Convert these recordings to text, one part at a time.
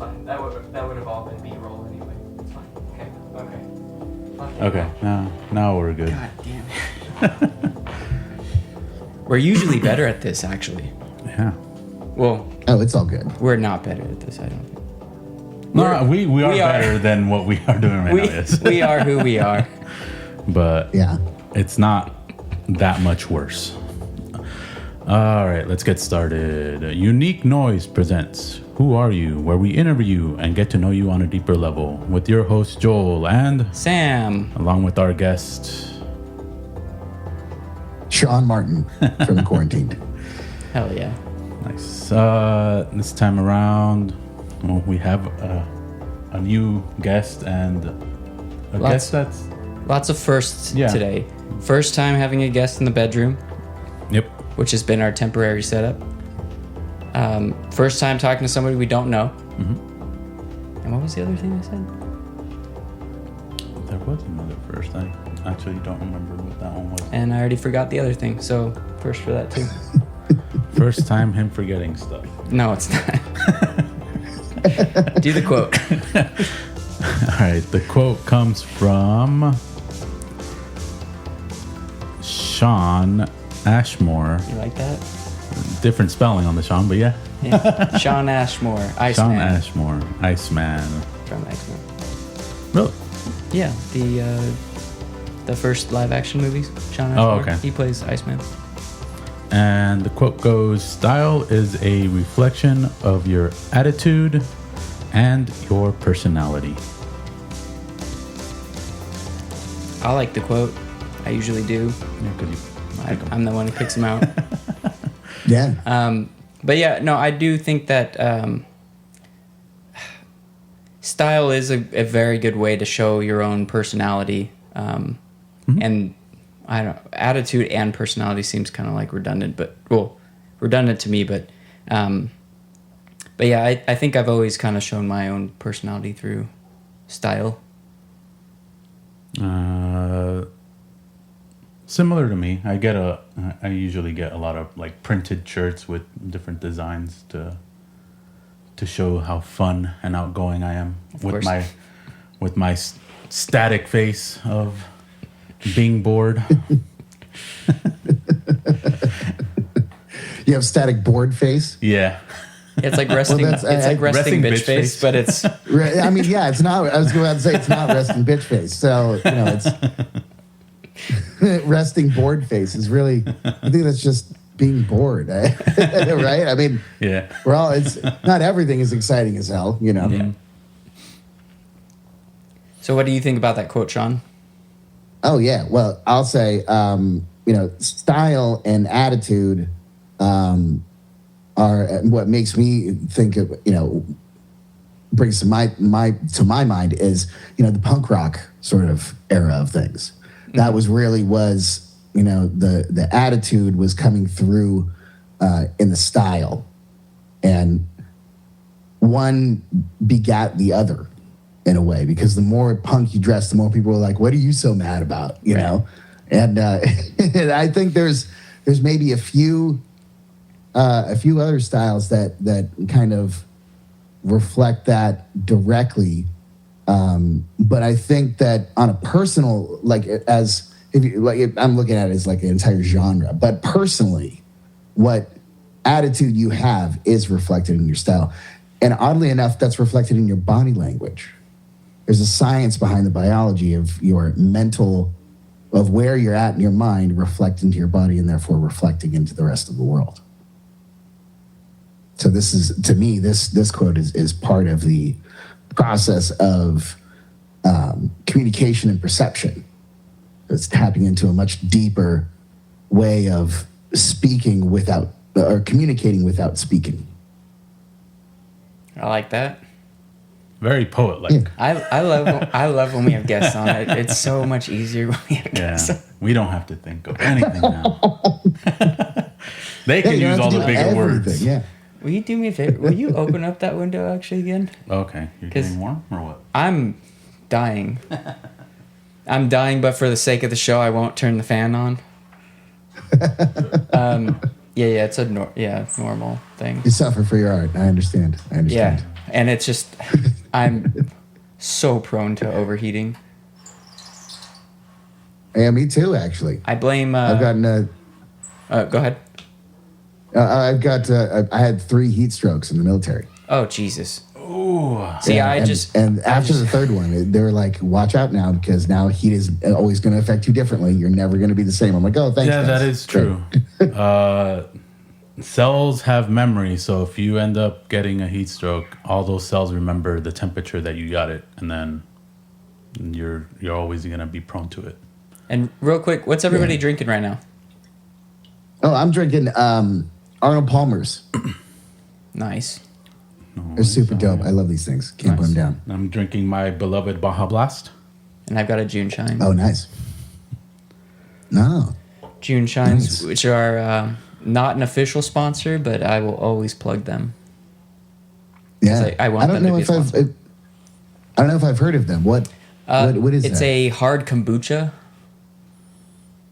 fine. That would have all been B-roll anyway. It's fine. Okay. Okay. Now we're good. God damn it. We're usually better at this, actually. Yeah. Well, it's all good. we're not better at this, I don't think. No, we are better than what we are doing right now. Yes. We are who we are. But Yeah. it's not that much worse. All right, let's get started. Unique Noise presents Who Are You?, where we interview you and get to know you on a deeper level with your host Joel and Sam. along with our guest. Shawn Martin from Quarentined. Hell yeah. Nice. This time around, well, we have a new guest and a guest that's... Lots of firsts today. First time having a guest in the bedroom. Yep. Which has been our temporary setup. First time talking to somebody we don't know. Mm-hmm. And what was the other thing I said? There was another first. I actually don't remember what that one was. And I already forgot the other thing, so first for that too. First time him forgetting stuff. No, it's not. Do the quote. All right, the quote comes from Shawn Ashmore. You like that? Different spelling on the Shawn, but yeah. Shawn Ashmore, Iceman. Shawn Ashmore, Iceman. From Iceman. Really? Yeah, the first live action movies. Shawn Ashmore. Oh, okay. He plays Iceman. And the quote goes, "Style is a reflection of your attitude and your personality." I like the quote. I usually do. Yeah, 'cause you pick 'em. I'm the one who picks them out. Yeah. But yeah, no, I do think that style is a very good way to show your own personality. And I don't attitude and personality seems kind of like redundant, redundant to me, but yeah, I think I've always kind of shown my own personality through style. Similar to me, I usually get a lot of like printed shirts with different designs to show how fun and outgoing I am with my static face of being bored. You have static bored face? Yeah. It's like resting. Well, it's like resting bitch face, but it's. I mean, yeah, it's not. I was going to say it's not resting bitch face. So it's resting bored face is really. I think that's just being bored, right? I mean, yeah. We're all. It's not everything is exciting as hell, Yeah. So, what do you think about that quote, Shawn? Oh yeah. Well, I'll say, style and attitude. Are what makes me think of, brings to my mind is, the punk rock sort of era of things. Mm-hmm. That was the attitude was coming through in the style, and one begat the other in a way, because the more punk you dress, the more people are like, what are you so mad about? You know? And I think there's maybe a few other styles that kind of reflect that directly, but I think that on a personal, I'm looking at it as like an entire genre. But personally, what attitude you have is reflected in your style, and oddly enough, that's reflected in your body language. There's a science behind the biology of your mental, of where you're at in your mind, reflect into your body, and therefore reflecting into the rest of the world. So this is, to me, this quote is part of the process of communication and perception. It's tapping into a much deeper way of speaking or communicating without speaking. I like that. Very poet-like. Yeah. I love when we have guests on it. It's so much easier when we have guests. Yeah, we don't have to think of anything now. They can use all the bigger words. Yeah. Will you do me a favor? Will you open up that window actually again? Okay. You're getting warm or what? I'm dying. I'm dying, but for the sake of the show, I won't turn the fan on. Yeah, it's a normal thing. You suffer for your art. I understand. Yeah, and it's just I'm so prone to overheating. Yeah, me too. Actually, I blame. I've gotten a. Go ahead. I've got. I had 3 heat strokes in the military. Oh Jesus! Ooh. See, Yeah, and after the 3rd one, they were like, "Watch out now, because now heat is always going to affect you differently. You're never going to be the same." I'm like, "Oh, thanks." Yeah, guys." that is true. Cells have memory, so if you end up getting a heat stroke, all those cells remember the temperature that you got it, and then you're always going to be prone to it. And real quick, what's everybody drinking right now? Oh, I'm drinking Arnold Palmer's. Nice. They're super dope. I love these things. Can't put them down. I'm drinking my beloved Baja Blast. And I've got a June Shine. Oh, nice. No. June Shines, Nice. which are not an official sponsor, but I will always plug them. Yeah. I want them to be a sponsor. I don't know if I've heard of them. What is it's that? a hard kombucha.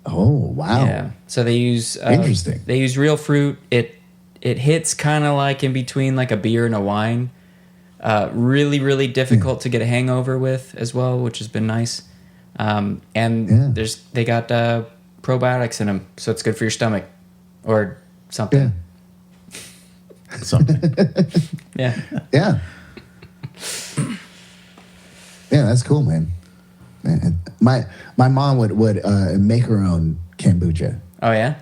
Oh, wow. Yeah. So they use Interesting. They use real fruit. It hits kind of like in between like a beer and a wine. Really, really difficult to get a hangover with as well, which has been nice. And they got probiotics in them, so it's good for your stomach or something. Something. Yeah. Yeah. Yeah, that's cool, man. My mom would make her own kombucha. Oh yeah.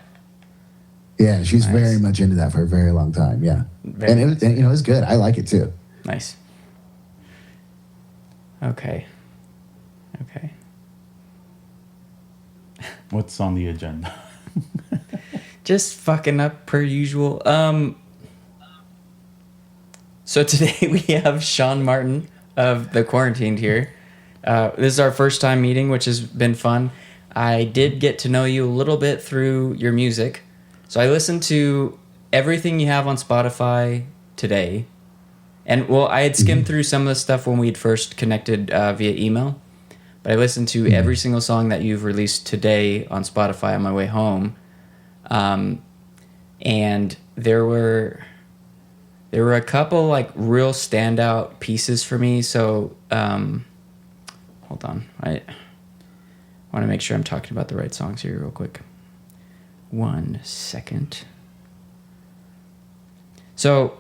Yeah, she's Nice. very much into that for a very long time. Yeah, Very and it was good. I like it too. Nice. Okay. What's on the agenda? Just fucking up per usual. So today we have Shawn Martin of the Quarentined here. This is our first time meeting, which has been fun. I did get to know you a little bit through your music. So I listened to everything you have on Spotify today. And, well, I had skimmed through some of the stuff when we'd first connected via email. But I listened to every single song that you've released today on Spotify on my way home. And there were a couple, like, real standout pieces for me. So, hold on. I want to make sure I'm talking about the right songs here real quick. 1 second. So,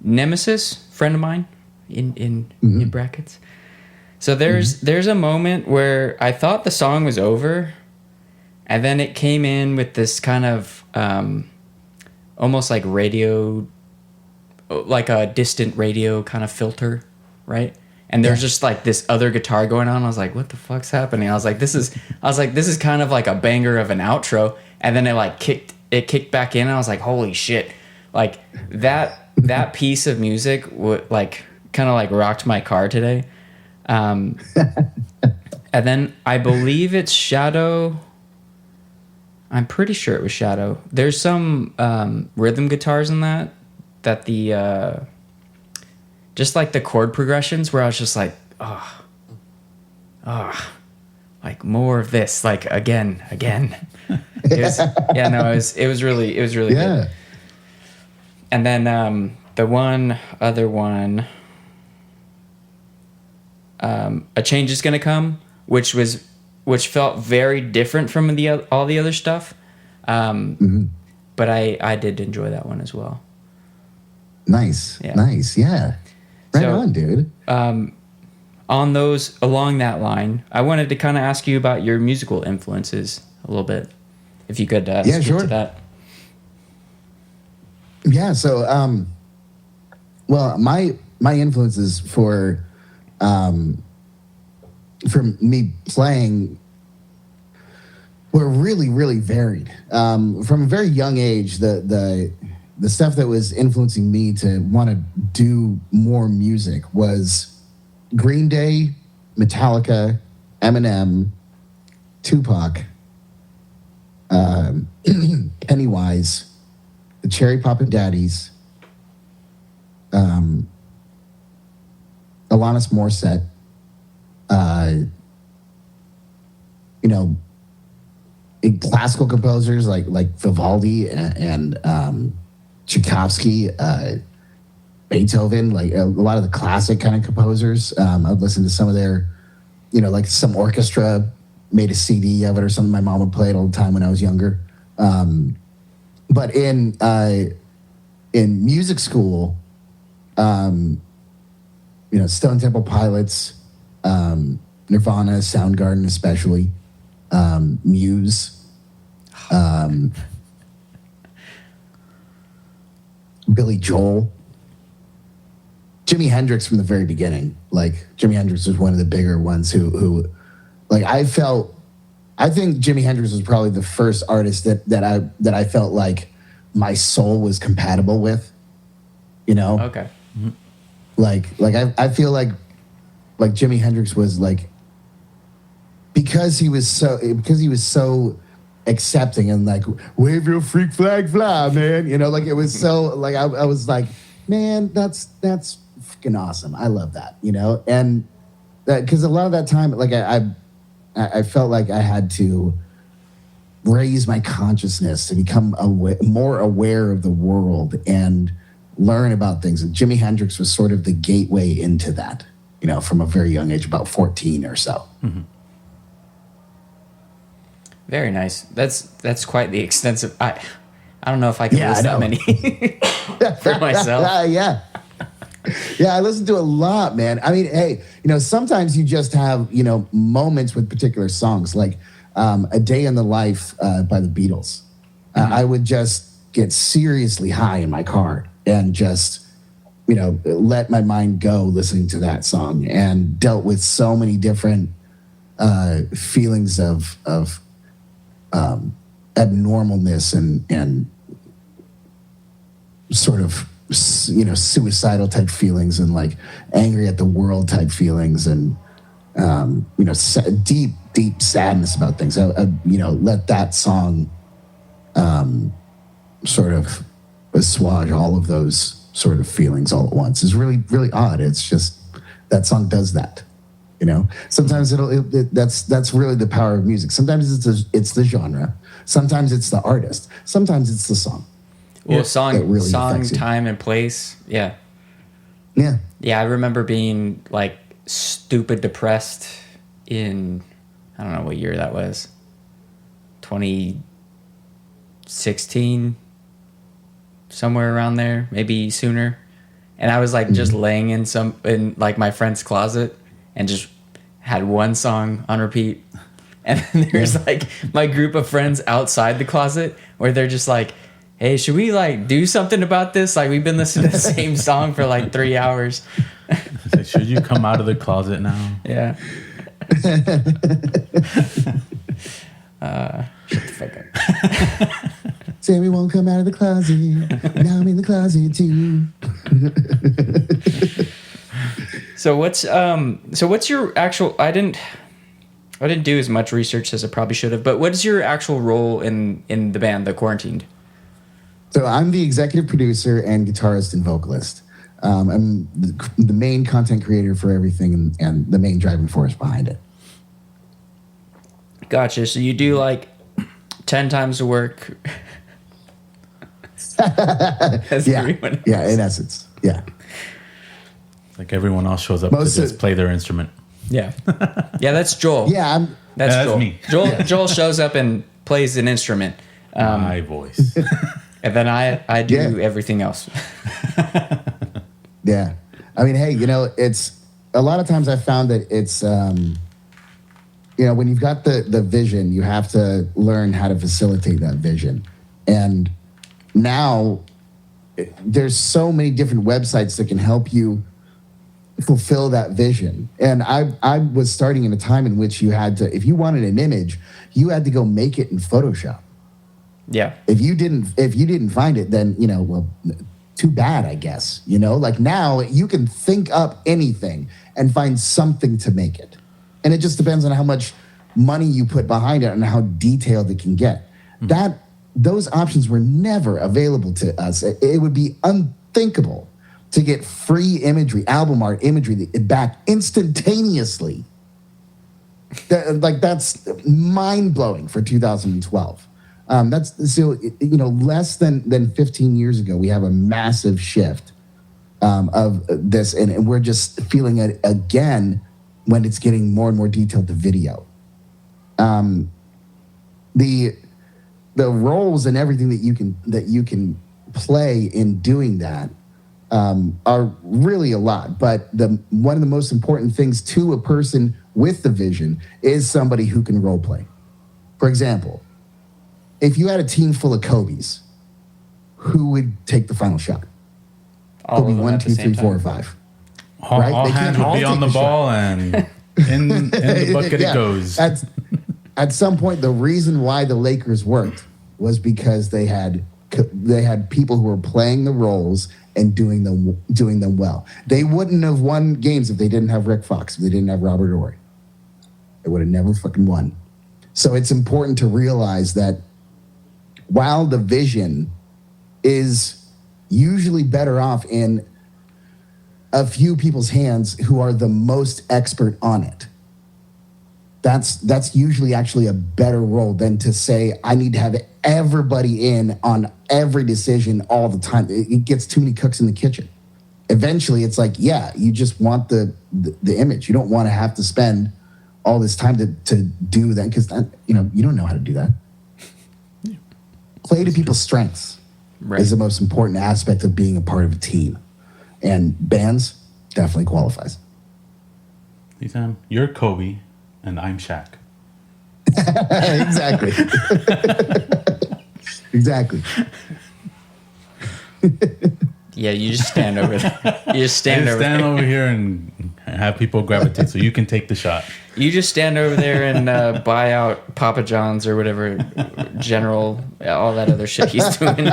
Nemesis, friend of mine, in brackets. So there's a moment where I thought the song was over, and then it came in with this kind of almost like radio, like a distant radio kind of filter, right? And there's just like this other guitar going on. I was like, what the fuck's happening? I was like, this is kind of like a banger of an outro. And then it kicked back in, and I was like, holy shit. Like that piece of music like kind of like rocked my car today. And then I believe it's Shadow. I'm pretty sure it was Shadow. There's some rhythm guitars in that the just like the chord progressions where I was just like, like more of this, like again. It was really good. And then the other one, A Change Is Gonna Come, which felt very different from all the other stuff. But I did enjoy that one as well. Nice. Yeah. Nice. Yeah. Right on, dude. Along that line, I wanted to kind of ask you about your musical influences a little bit, if you could speak sure. to that. Yeah. So, well, my influences for me playing were really, really varied. From a very young age, the stuff that was influencing me to want to do more music was Green Day, Metallica, Eminem, Tupac, Pennywise, the Cherry Poppin' Daddies, Alanis Morissette, classical composers like Vivaldi and Tchaikovsky, Beethoven, like a lot of the classic kind of composers. I'd listen to some of their, like some orchestra made a CD of it or something. My mom would play it all the time when I was younger. But in music school, Stone Temple Pilots, Nirvana, Soundgarden, especially, Muse, Billy Joel, Jimi Hendrix from the very beginning. Like Jimi Hendrix was one of the bigger ones who like I think Jimi Hendrix was probably the first artist that I felt like my soul was compatible with, Okay. Mm-hmm. Like I feel like Jimi Hendrix was like, because he was so accepting and like, wave your freak flag fly, man. Like it was so like I was like, man, that's freaking awesome. I love that, and because a lot of that time, like I felt like I had to raise my consciousness to become more aware of the world and learn about things. And Jimi Hendrix was sort of the gateway into that, from a very young age, about 14 or so. Mm-hmm. Very Very nice. That's quite the extensive. I don't know if I can list that many for myself. Yeah, I listen to a lot, man. I mean, hey, sometimes you just have, moments with particular songs, like A Day in the Life by the Beatles. Mm-hmm. I would just get seriously high in my car and just, let my mind go listening to that song, and dealt with so many different feelings of abnormalness and sort of, suicidal type feelings, and like angry at the world type feelings, and deep sadness about things. I let that song sort of assuage all of those sort of feelings all at once. It's really, really odd. It's just that song does that. Sometimes that's really the power of music. Sometimes it's the genre. Sometimes it's the artist. Sometimes it's the song. Well, song, really affects you. time, and place. Yeah. Yeah. Yeah, I remember being like stupid depressed in, I don't know what year that was, 2016, somewhere around there, maybe sooner. And I was like just laying in like my friend's closet and just had one song on repeat. And then there's like my group of friends outside the closet where they're just like, hey, should we like do something about this? Like we've been listening to the same song for like 3 hours. Like, should you come out of the closet now? Yeah. Shut the fuck up. Sammy won't come out of the closet. Now I'm in the closet too. So what's your actual? I didn't do as much research as I probably should have. But what is your actual role in the band, the Quarentined? So I'm the executive producer and guitarist and vocalist. I'm the main content creator for everything and the main driving force behind it. Gotcha. So you do like 10 times the work as everyone else. Yeah, in essence. Yeah. Like everyone else shows up to just play their instrument. Yeah. Yeah, that's Joel. Yeah, that's Joel. me. Joel shows up and plays an instrument. My voice. And then I do everything else. Yeah. I mean, hey, it's a lot of times I found that it's, when you've got the vision, you have to learn how to facilitate that vision. And now there's so many different websites that can help you fulfill that vision. And I was starting in a time in which you had to, if you wanted an image, you had to go make it in Photoshop. Yeah. If you didn't find it, then, well, too bad, I guess. Like now you can think up anything and find something to make it. And it just depends on how much money you put behind it and how detailed it can get. Mm-hmm. Those options were never available to us. It would be unthinkable to get free imagery, album art imagery back instantaneously. That's mind-blowing for 2012. That's so less than 15 years ago. We have a massive shift of this, and we're just feeling it again when it's getting more and more detailed to video. The roles and everything that you can play in doing that are really a lot. But one of the most important things to a person with the vision is somebody who can role play. For example, if you had a team full of Kobe's, who would take the final shot? Kobe 1, 2, 3, 4, or 5. All hands would be on the ball, and in the bucket it goes. At some point, the reason why the Lakers worked was because they had people who were playing the roles and doing them well. They wouldn't have won games if they didn't have Rick Fox, if they didn't have Robert Horry. They would have never fucking won. So it's important to realize that while the vision is usually better off in a few people's hands who are the most expert on it, that's usually actually a better role than to say, I need to have everybody in on every decision all the time. It gets too many cooks in the kitchen. Eventually, it's like, yeah, you just want the image. You don't want to have to spend all this time to do that, because you don't know how to do that. Play to people's strengths is the most important aspect of being a part of a team. And bands definitely qualifies. Ethan, you're Kobe, and I'm Shaq. Exactly. Exactly. Yeah, you just stand over there. You just stand over here and have people gravitate so you can take the shot. You just stand over there and buy out Papa John's or whatever, General, all that other shit he's doing.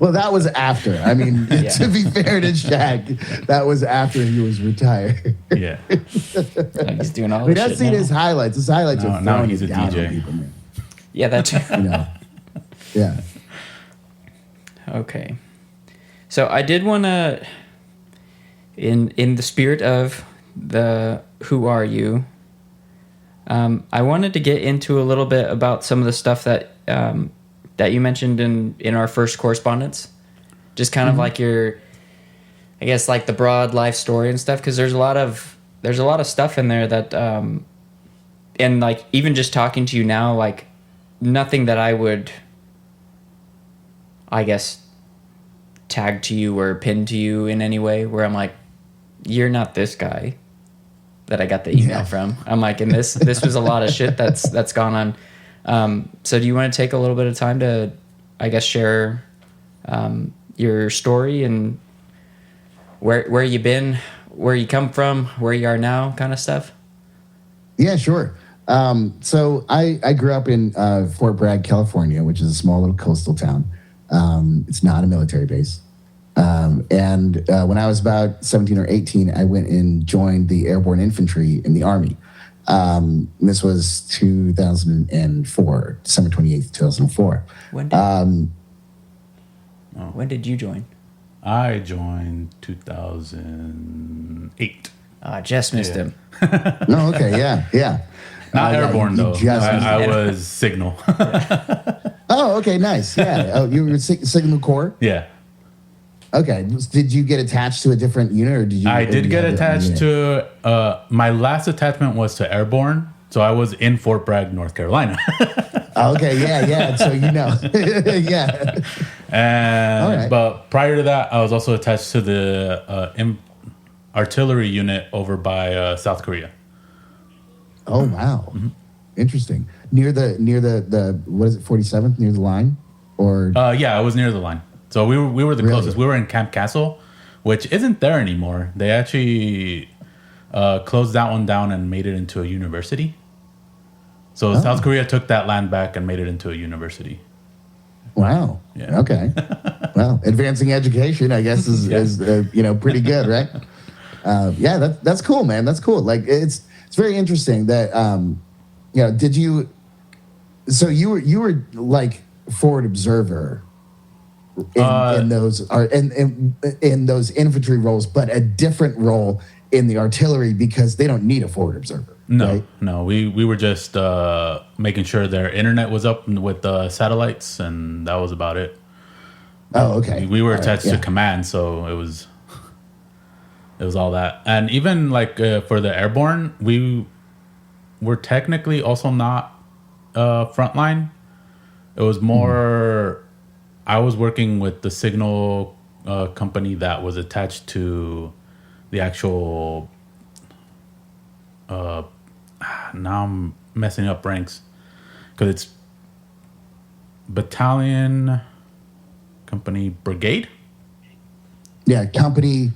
Well, that was after. I mean, to be fair to Shaq, that was after he was retired. Yeah. Like he's doing all this shit. I've seen his highlights. His highlights are now throwing he's a down DJ. on people, man. Yeah, that too. Yeah. Okay. So I did want to, in the spirit of the Who Are You, I wanted to get into a little bit about some of the stuff that that you mentioned in our first correspondence. Just kind of like your, I guess, like the broad life story and stuff, because there's a lot of stuff in there that, and like even just talking to you now, like nothing that I would, I guess, tag to you or pin to you in any way where I'm like, you're not this guy that I got the email from. I'm like, and this was a lot of shit that's gone on. So do you want to take a little bit of time to, I guess, share your story and where you been, where you come from, where you are now, kind of stuff? Yeah, sure. So I grew up in Fort Bragg, California, which is a small little coastal town. It's not a military base. And when I was about 17 or 18, I went and joined the airborne infantry in the Army. This was 2004, December 28th, 2004. When did you join? I joined 2008. I just missed him. No, okay, yeah. Not airborne, though. I was signal. Oh, okay, nice. Yeah. Oh, you were Signal Corps? Yeah. Okay. Did you get attached to a different unit, or did you? I did get attached to. My last attachment was to airborne, so I was in Fort Bragg, North Carolina. Okay. Yeah. So yeah. And but prior to that, I was also attached to the artillery unit over by South Korea. Oh wow, interesting. Near the what is it, 47th, near the line, or? Yeah, I was near the line. So we were the closest. We were in Camp Castle, which isn't there anymore. They actually closed that one down and made it into a university. So South Korea took that land back and made it into a university. Wow. Yeah. Okay. Well, advancing education, I guess, is pretty good, right? Yeah, that's cool, man. That's cool. Like it's very interesting that did you? So you were like forward observer in those infantry roles, but a different role in the artillery because they don't need a forward observer. No, right? no, we were just making sure their internet was up with satellites, and that was about it. Oh, okay. We were attached to command, so it was It was all that. And even like for the airborne, we were technically also not frontline. It was more, I was working with the signal company that was attached to the actual, now I'm messing up ranks because it's battalion, company, brigade. Yeah, company,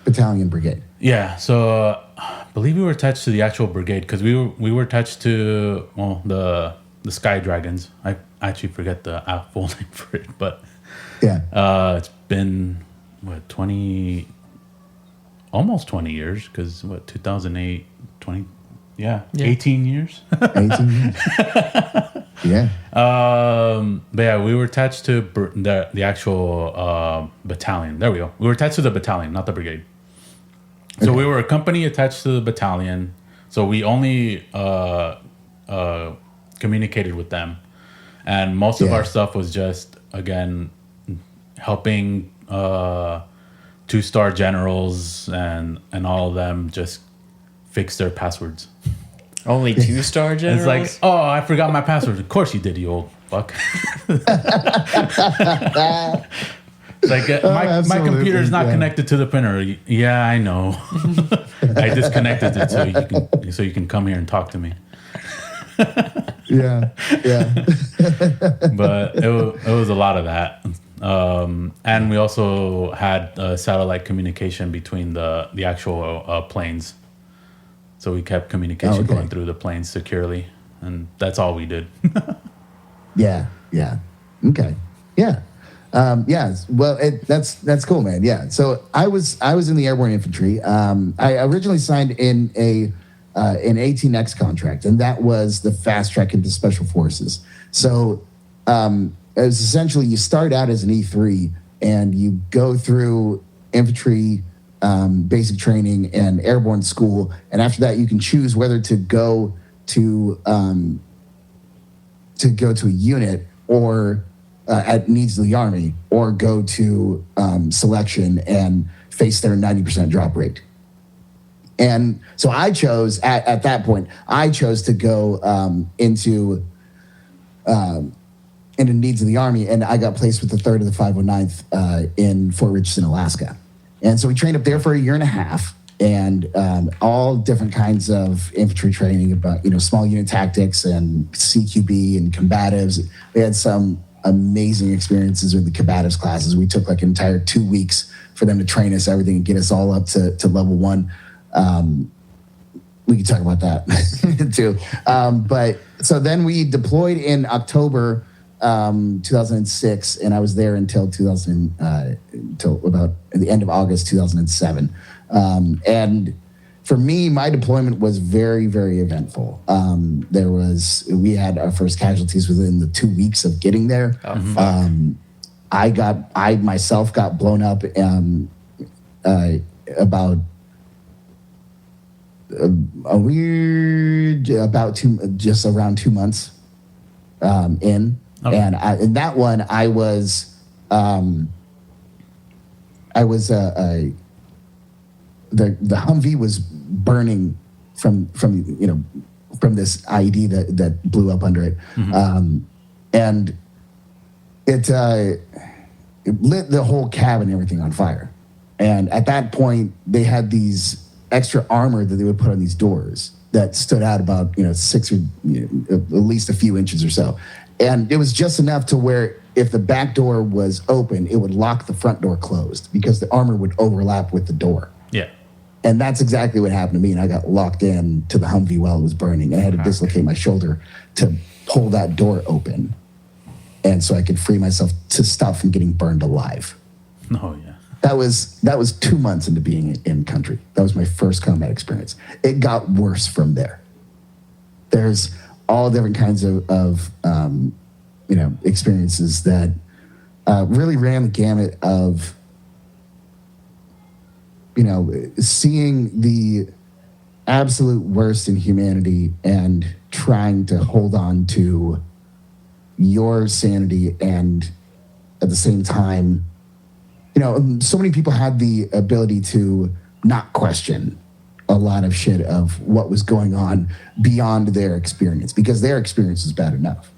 battalion, brigade. Yeah, so I believe we were attached to the actual brigade because we were attached to the Sky Dragons. I actually forget the full name for it, but yeah, it's been what almost 20 years because 2008 20 yeah 18 years. 18 years. Yeah. But yeah, we were attached to the actual battalion. There we go. We were attached to the battalion, not the brigade. So we were a company attached to the battalion. So we only communicated with them, and most of our stuff was just again helping 2-star generals and all of them just fix their passwords. Only 2-star generals? It's like, oh, I forgot my password. Of course you did, you old fuck. It's like my computer is not connected to the printer. Yeah, I know. I disconnected it so you can come here and talk to me. Yeah. But it was a lot of that. And we also had satellite communication between the actual planes. So we kept communication going through the planes securely, and that's all we did. Yeah. Okay. Yeah. Well, that's cool, man. Yeah. So I was in the airborne infantry. I originally signed in an 18X contract, and that was the fast track into special forces. So it was essentially you start out as an E3 and you go through infantry basic training and airborne school, and after that you can choose whether to go to a unit or at needs of the Army, or go to selection and face their 90% drop rate. And so I chose at that point to go into needs of the Army, and I got placed with the 3rd of the 509th in Fort Richardson, Alaska. And so we trained up there for a year and a half, and all different kinds of infantry training about, small unit tactics and CQB and combatives. We had some amazing experiences with the combatives classes. We took like an entire 2 weeks for them to train us everything and get us all up to level 1. We can talk about that too. But so then we deployed in October 2006, and I was there until about the end of August 2007. And for me, my deployment was very, very eventful. We had our first casualties within the 2 weeks of getting there. I myself got blown up about just around 2 months in. Okay. And in that one, the Humvee was burning from this IED that blew up under it, and it lit the whole cab and everything on fire. And at that point, they had these extra armor that they would put on these doors that stood out about 6 or at least a few inches or so. And it was just enough to where if the back door was open, it would lock the front door closed because the armor would overlap with the door. Yeah. And that's exactly what happened to me. And I got locked in to the Humvee while it was burning. And I had to dislocate my shoulder to pull that door open. And so I could free myself to stop from getting burned alive. Oh, yeah. That was 2 months into being in country. That was my first combat experience. It got worse from there. There's all different kinds of experiences that really ran the gamut of, seeing the absolute worst in humanity and trying to hold on to your sanity, and at the same time, so many people had the ability to not question a lot of shit of what was going on beyond their experience, because their experience is bad enough.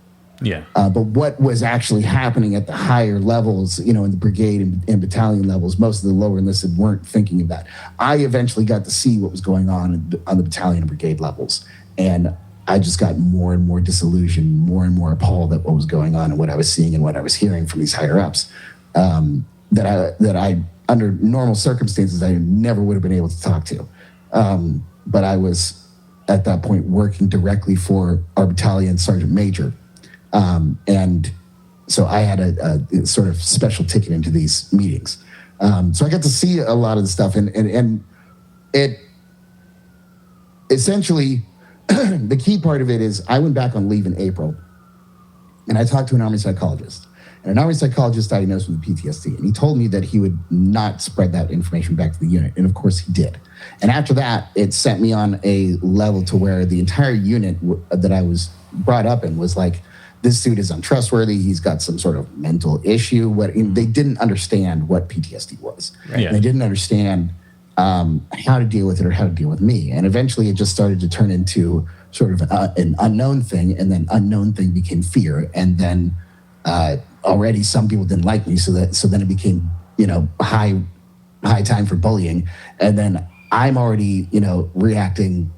Yeah. But what was actually happening at the higher levels, in the brigade and battalion levels, most of the lower enlisted weren't thinking of that. I eventually got to see what was going on the battalion and brigade levels. And I just got more and more disillusioned, more and more appalled at what was going on and what I was seeing and what I was hearing from these higher ups. That I, under normal circumstances, I never would have been able to talk to. But I was, at that point, working directly for our battalion sergeant major. And so I had a sort of special ticket into these meetings. So I got to see a lot of the stuff, and it essentially, the key part of it is I went back on leave in April, and I talked to an Army psychologist. And an Army psychologist diagnosed me with PTSD, and he told me that he would not spread that information back to the unit, and of course he did. And after that, it sent me on a level to where the entire unit that I was brought up in was like, this dude is untrustworthy. He's got some sort of mental issue. They didn't understand what PTSD was. Right. Yeah. They didn't understand how to deal with it or how to deal with me. And eventually it just started to turn into sort of an unknown thing, and then unknown thing became fear. And then already some people didn't like me, so then it became, high time for bullying. And then I'm already, reacting,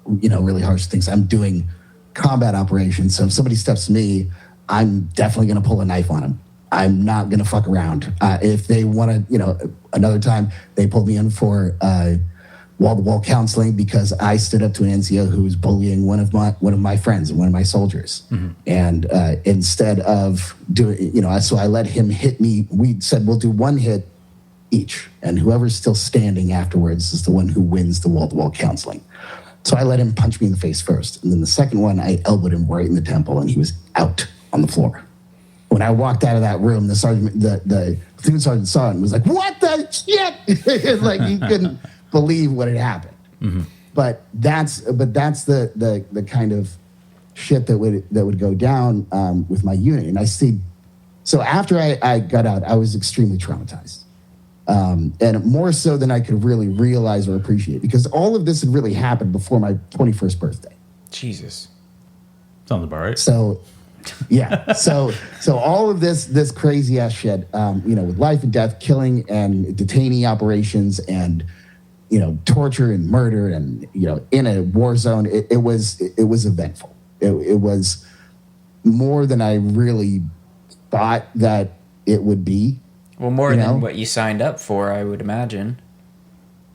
really harsh things. I'm doing combat operations. So if somebody steps to me, I'm definitely going to pull a knife on them. I'm not going to fuck around. If they want to, another time they pulled me in for wall-to-wall counseling because I stood up to an NCO who was bullying one of my friends and one of my soldiers. Mm-hmm. And instead of doing, so I let him hit me. We said we'll do one hit each, and whoever's still standing afterwards is the one who wins the wall-to-wall counseling. So I let him punch me in the face first. And then the second one, I elbowed him right in the temple, and he was out on the floor. When I walked out of that room, the platoon sergeant saw it and was like, "What the shit?" Like, he couldn't believe what had happened. Mm-hmm. But that's the kind of shit that would go down with my unit. And I stayed. So after I got out, I was extremely traumatized. And more so than I could really realize or appreciate, because all of this had really happened before my 21st birthday. Jesus. Sounds about right. So, yeah. So all of this crazy ass shit, with life and death, killing and detainee operations, and torture and murder, and in a war zone, it was eventful. It was more than I really thought that it would be. Well, more than what you signed up for, I would imagine.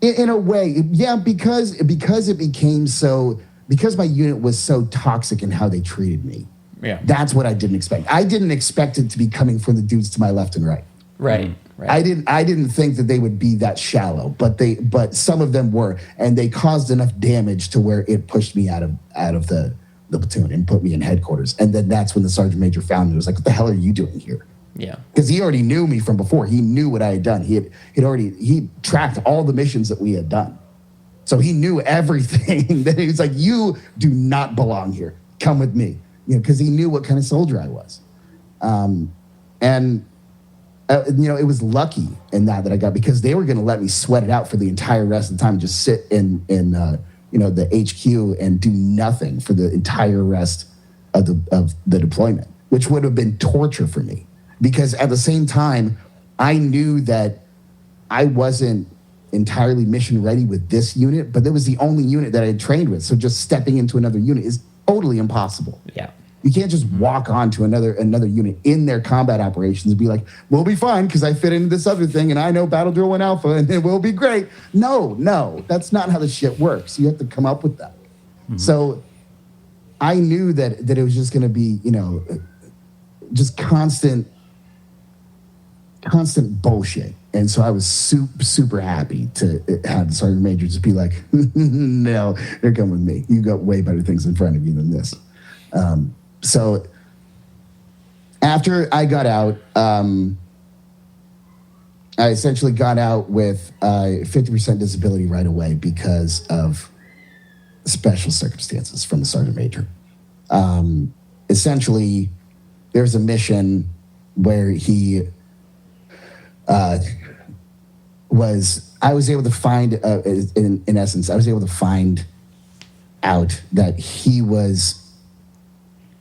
In a way, yeah, because it became so, because my unit was so toxic in how they treated me. Yeah, that's what I didn't expect. I didn't expect it to be coming from the dudes to my left and right. Right. Mm-hmm. Right. I didn't think that they would be that shallow, but some of them were, and they caused enough damage to where it pushed me out of the platoon and put me in headquarters. And then that's when the sergeant major found me. It was like, "What the hell are you doing here?" Yeah, because he already knew me from before. He knew what I had done. He tracked all the missions that we had done, so he knew everything. That he was like, "You do not belong here. Come with me," because he knew what kind of soldier I was, and it was lucky in that I got, because they were going to let me sweat it out for the entire rest of the time, and just sit in the HQ and do nothing for the entire rest of the deployment, which would have been torture for me. Because at the same time, I knew that I wasn't entirely mission ready with this unit, but it was the only unit that I had trained with. So just stepping into another unit is totally impossible. Yeah. You can't just walk on to another unit in their combat operations and be like, "We'll be fine because I fit into this other thing and I know Battle Drill 1 Alpha and it will be great." No, that's not how the shit works. You have to come up with that. Mm-hmm. So I knew that it was just going to be, just constant bullshit. And so I was super happy to have the sergeant major just be like, "No, you're coming with me. You got way better things in front of you than this." So after I got out, I essentially got out with 50% disability right away because of special circumstances from the sergeant major. Essentially, there's a mission where he was I was able to find, in essence, I was able to find out that he was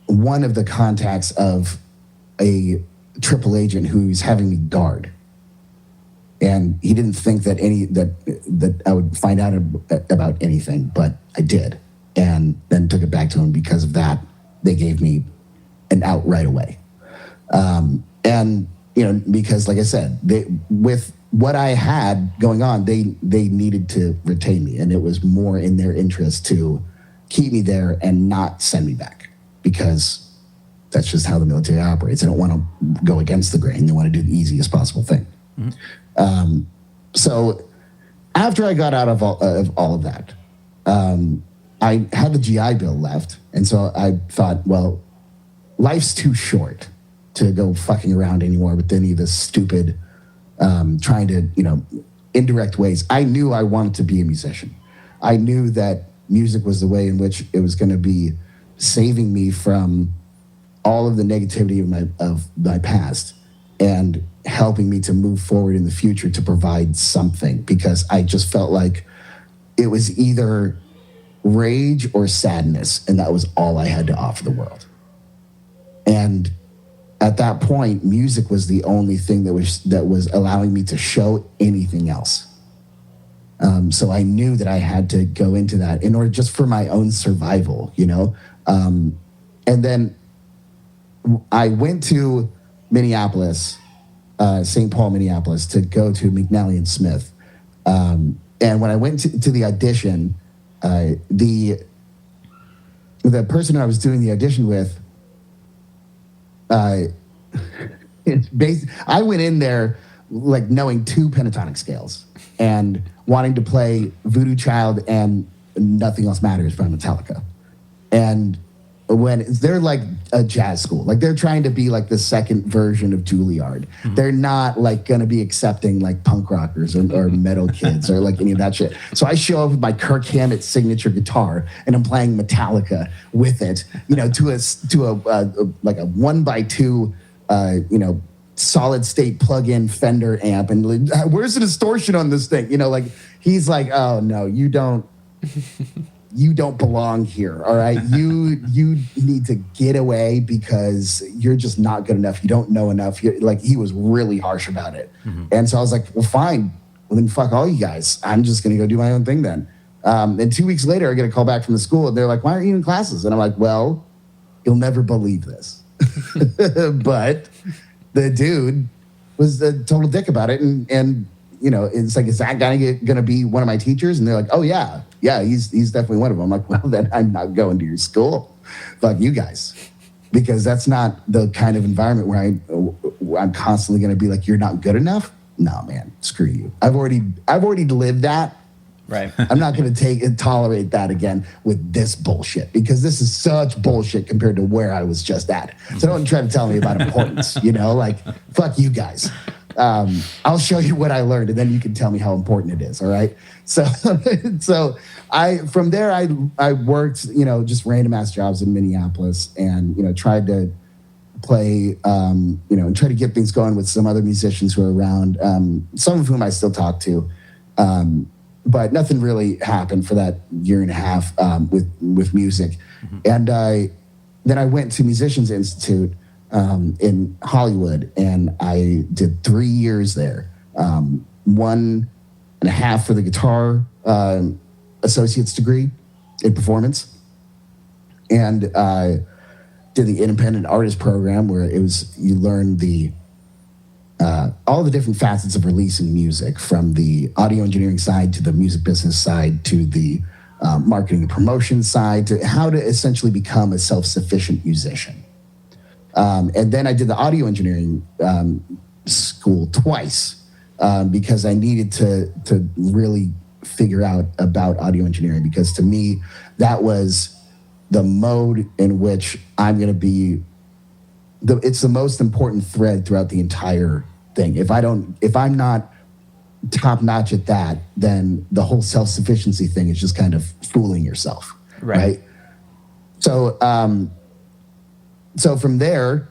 one of the contacts of a triple agent who's having me guard. And he didn't think that that I would find out about anything, but I did. And then took it back to him. Because of that, they gave me an out right away. And, because like I said, with what I had going on, they needed to retain me. And it was more in their interest to keep me there and not send me back, because that's just how the military operates. They don't want to go against the grain. They want to do the easiest possible thing. Mm-hmm. So after I got out of all of that, I had the GI Bill left. And so I thought, well, life's too short to go fucking around anymore with any of this stupid trying to, indirect ways. I knew I wanted to be a musician. I knew that music was the way in which it was going to be saving me from all of the negativity of my past and helping me to move forward in the future to provide something, because I just felt like it was either rage or sadness, and that was all I had to offer the world. And at that point, music was the only thing that was allowing me to show anything else. So I knew that I had to go into that in order, just for my own survival, And then I went to Minneapolis, St. Paul, Minneapolis, to go to McNally and Smith. And when I went to the audition, the person I was doing the audition with, I went in there like knowing 2 pentatonic scales and wanting to play Voodoo Child and Nothing Else Matters from Metallica. And when they're like a jazz school, like they're trying to be like the second version of Juilliard. Mm-hmm. They're not like going to be accepting like punk rockers or metal kids or like any of that shit. So I show up with my Kirk Hammett signature guitar and I'm playing Metallica with it, to a like a 1x2, solid state plug-in Fender amp. And like, where's the distortion on this thing? Like he's like, oh no, you don't belong here. All right. You need to get away because you're just not good enough. You don't know enough. He was really harsh about it. Mm-hmm. And so I was like, well, fine. Well, then fuck all you guys. I'm just going to go do my own thing then. And 2 weeks later, I get a call back from the school and they're like, why aren't you in classes? And I'm like, well, you'll never believe this. But the dude was a total dick about it. And it's like, is that guy going to be one of my teachers? And they're like, oh yeah, he's definitely one of them. I'm like, well, then I'm not going to your school. Fuck you guys, because that's not the kind of environment where I'm constantly going to be like, you're not good enough. No, man, screw you. I've already lived that. Right. I'm not going to tolerate that again with this bullshit, because this is such bullshit compared to where I was just at. So don't try to tell me about importance, fuck you guys. I'll show you what I learned and then you can tell me how important it is. All right. So from there, I worked, just random ass jobs in Minneapolis and, tried to play, and try to get things going with some other musicians who are around, some of whom I still talk to. But nothing really happened for that year and a half with music. Mm-hmm. And then I went to Musicians Institute in Hollywood, and I did 3 years there. 1.5 for the guitar associate's degree in performance, and did the independent artist program where you learn all the different facets of releasing music, from the audio engineering side to the music business side to the marketing and promotion side, to how to essentially become a self-sufficient musician. And then I did the audio engineering school twice because I needed to really figure out about audio engineering, because to me, that was the mode in which I'm going to be. It's the most important thread throughout the entire thing. If I'm not top notch at that, then the whole self-sufficiency thing is just kind of fooling yourself. Right? So from there,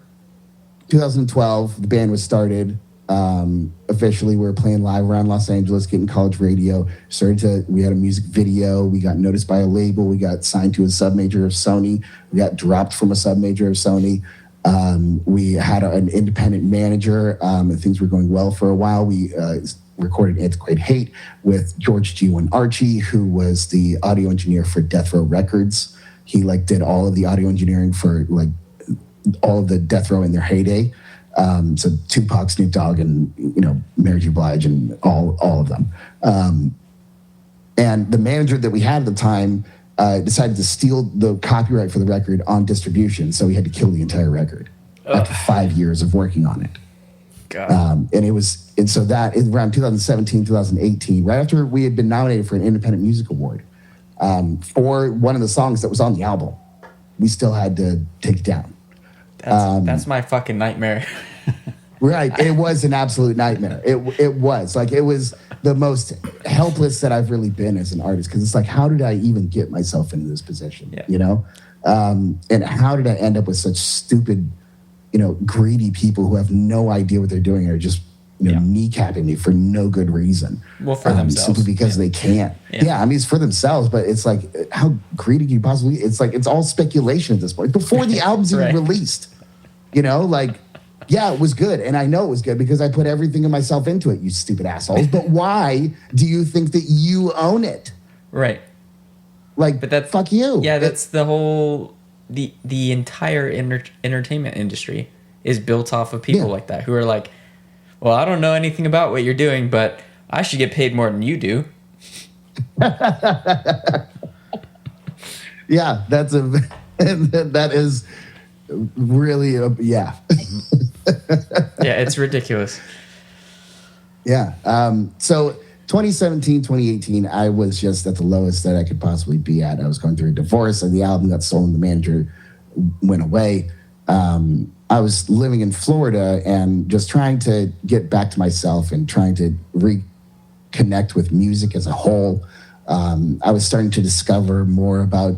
2012, the band was started. Officially, we were playing live around Los Angeles, getting college radio. We had a music video. We got noticed by a label. We got signed to a sub-major of Sony. We got dropped from a sub-major of Sony. We had an independent manager. And things were going well for a while. We recorded Antiquated Hate with George G1 Archie, who was the audio engineer for Death Row Records. He did all of the audio engineering for all of the Death Row in their heyday. So Tupac, Snoop Dogg, and Mary J. Blige, and all of them. And the manager that we had at the time decided to steal the copyright for the record on distribution, so we had to kill the entire record after 5 years of working on it. God. And so that is around 2017, 2018, right after we had been nominated for an Independent Music Award for one of the songs that was on the album. We still had to take it down. That's my fucking nightmare. Right. It was an absolute nightmare. It was. It was the most helpless that I've really been as an artist, because it's how did I even get myself into this position? Yeah. And how did I end up with such stupid, greedy people who have no idea what they're doing and are just kneecapping me for no good reason. Well, for themselves. Simply because they can't. Yeah, I mean, it's for themselves, but it's how greedy can you possibly be? It's all speculation at this point. Before the album's even released, yeah, it was good. And I know it was good because I put everything of myself into it, you stupid assholes. But why do you think that you own it? Right. But that's fuck you. Yeah, that's the whole, the entire entertainment industry is built off of people like that who are well, I don't know anything about what you're doing, but I should get paid more than you do. Yeah, that is really, yeah. Yeah, it's ridiculous. Yeah. So 2017, 2018, I was just at the lowest that I could possibly be at. I was going through a divorce, and the album got stolen. The manager went away. I was living in Florida and just trying to get back to myself and trying to reconnect with music as a whole. I was starting to discover more about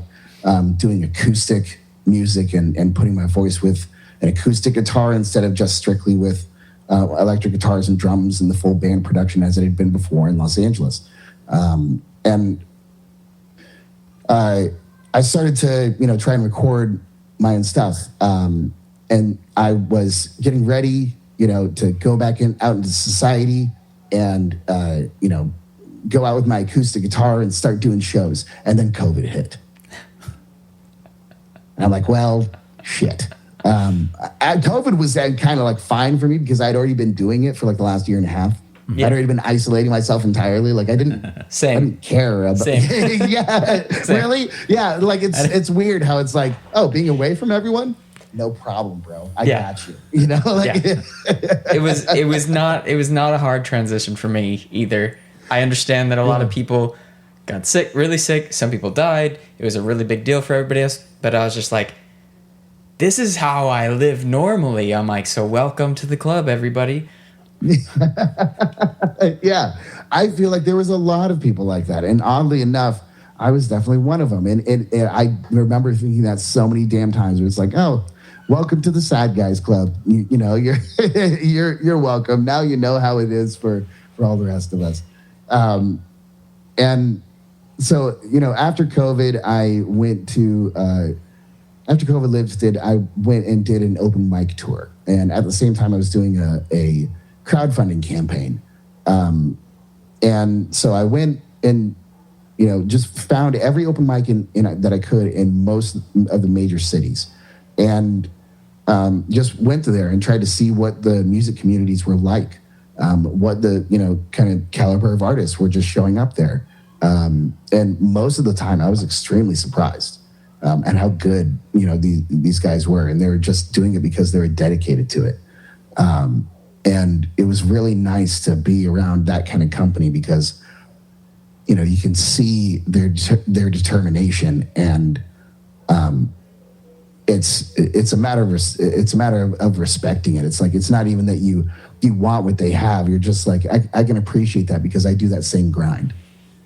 doing acoustic music and putting my voice with an acoustic guitar instead of just strictly with electric guitars and drums and the full band production as it had been before in Los Angeles. And I started to, try and record my own stuff. And I was getting ready, to go back out into society and, go out with my acoustic guitar and start doing shows. And then COVID hit. And I'm like, well, shit. COVID was kind of fine for me because I'd already been doing it for the last year and a half. Yeah. I'd already been isolating myself entirely. I didn't care about. Same. Yeah, Same. Really? Yeah, it's weird how it's being away from everyone. No problem, bro. I got you. It was not a hard transition for me either. I understand that a lot of people got sick, really sick. Some people died. It was a really big deal for everybody else. But I was just this is how I live normally. I'm so welcome to the club, everybody. Yeah, I feel there was a lot of people like that. And oddly enough, I was definitely one of them. And I remember thinking that so many damn times. It was oh, welcome to the Sad Guys Club. You're welcome. Now you know how it is for all the rest of us. And so, after COVID, I went to, after COVID lifted, I went and did an open mic tour. And at the same time, I was doing a crowdfunding campaign. And so I went and, just found every open mic that I could in most of the major cities. And just went to there and tried to see what the music communities were like. What the, kind of caliber of artists were just showing up there. And most of the time I was extremely surprised at how good, these guys were. And they were just doing it because they were dedicated to it. And it was really nice to be around that kind of company because, you can see their determination, and it's a matter of respecting it. It's not even that you want what they have. You're just I can appreciate that because I do that same grind,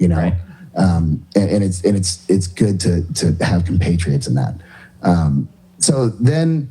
Right. And it's good to have compatriots in that. So then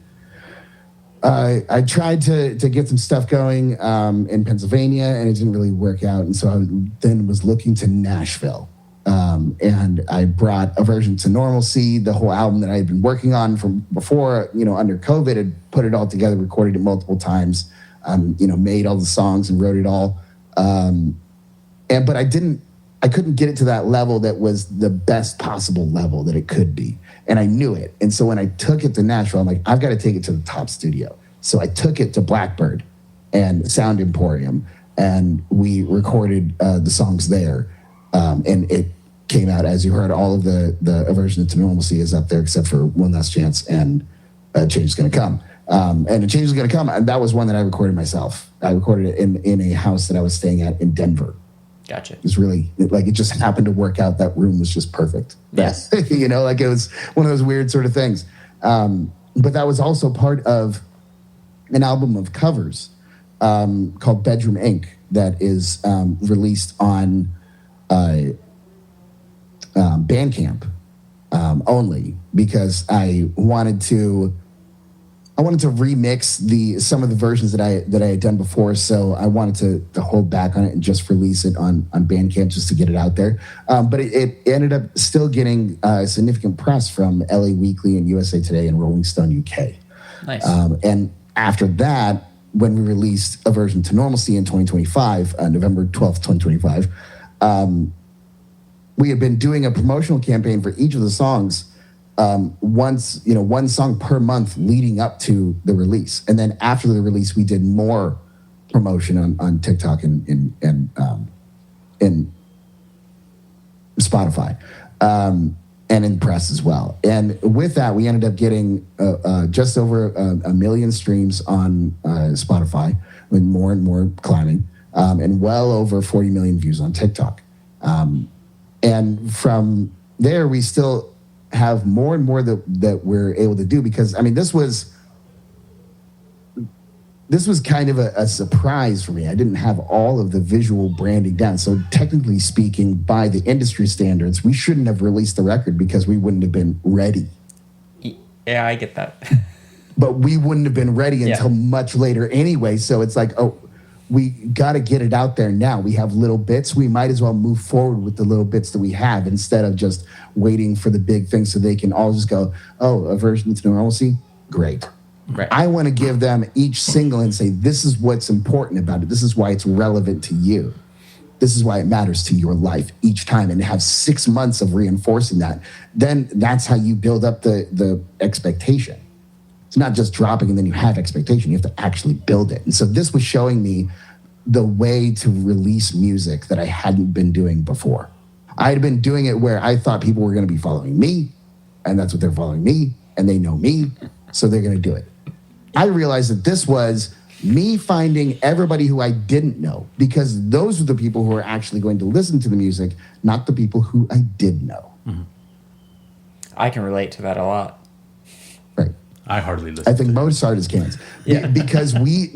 I tried to get some stuff going in Pennsylvania, and it didn't really work out. And so I then was looking to Nashville. And I brought Aversion to Normalcy, the whole album that I had been working on from before, under COVID, had put it all together, recorded it multiple times, made all the songs and wrote it all. But I couldn't get it to that level that was the best possible level that it could be. And I knew it. And so when I took it to Nashville, I'm like, I've got to take it to the top studio. So I took it to Blackbird and Sound Emporium, and we recorded the songs there. And it came out, as you heard, all of the Aversion to Normalcy is up there except for One Last Chance and Change Is Gonna Come. And A Change Is Gonna Come, and that was one that I recorded myself. I recorded it in a house that I was staying at in Denver. Gotcha. It was really, it just happened to work out. That room was just perfect. Yes. It was one of those weird sort of things. But that was also part of an album of covers called Bedroom Inc. that is released on Bandcamp only, because I wanted to remix some of the versions that I had done before. So I wanted to hold back on it and just release it on Bandcamp just to get it out there. But it ended up still getting significant press from LA Weekly and USA Today and Rolling Stone UK. Nice. And after that, when we released Aversion to Normalcy in 2025, November 12th, 2025, we had been doing a promotional campaign for each of the songs, one song per month leading up to the release. And then after the release, we did more promotion on TikTok and Spotify, and in press as well. And with that, we ended up getting just over 1 million streams on Spotify, with more and more climbing, and well over 40 million views on TikTok. And from there, we still have more and more that we're able to do, because this was kind of a surprise for me. I didn't have all of the visual branding down. So technically speaking, by the industry standards, we shouldn't have released the record because we wouldn't have been ready. Yeah, I get that. But we wouldn't have been ready until much later anyway. So it's like, we got to get it out there now. We have little bits. We might as well move forward with the little bits that we have instead of just waiting for the big thing so they can all just go, Aversion to Normalcy, great. Right. I want to give them each single and say, this is what's important about it. This is why it's relevant to you. This is why it matters to your life each time, and have 6 months of reinforcing that. Then that's how you build up the expectation. It's not just dropping and then you have expectation. You have to actually build it. And so this was showing me the way to release music that I hadn't been doing before. I had been doing it where I thought people were going to be following me, and that's what they're following me, and they know me, so they're going to do it. I realized that this was me finding everybody who I didn't know, because those are the people who are actually going to listen to the music, not the people who I did know. Mm-hmm. I can relate to that a lot. Right. I hardly listen. I think most artists can't. Yeah. because we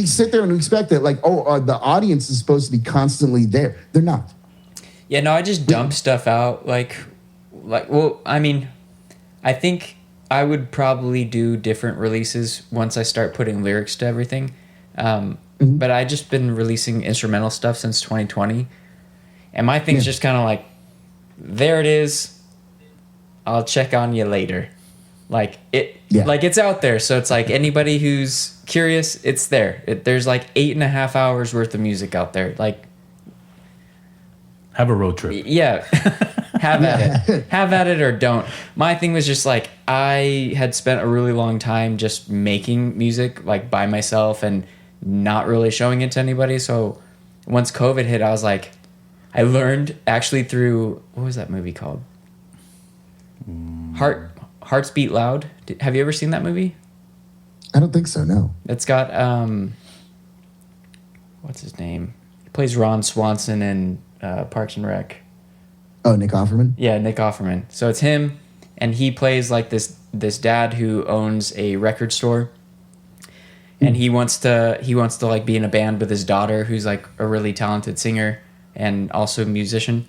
sit there and we expect that, like, the audience is supposed to be constantly there. They're not. Yeah, no, I just dump stuff out. I think I would probably do different releases once I start putting lyrics to everything. But I just been releasing instrumental stuff since 2020. And my thing's just kind of like, there it is. I'll check on you later. It's out there. So it's like anybody who's curious, it's there. There's like 8.5 hours worth of music out there. Like, have a road trip. Yeah. Have at it. Have at it or don't. My thing was just like, I had spent a really long time just making music like by myself and not really showing it to anybody. So once COVID hit, I was like, I learned actually through, what was that movie called? Hearts Beat Loud. Have you ever seen that movie? I don't think so, no. It's got, what's his name? He plays Ron Swanson in Parks and Rec. Oh, Nick Offerman? Yeah, Nick Offerman. So it's him, and he plays like this dad who owns a record store, and he wants to like be in a band with his daughter, who's like a really talented singer and also a musician.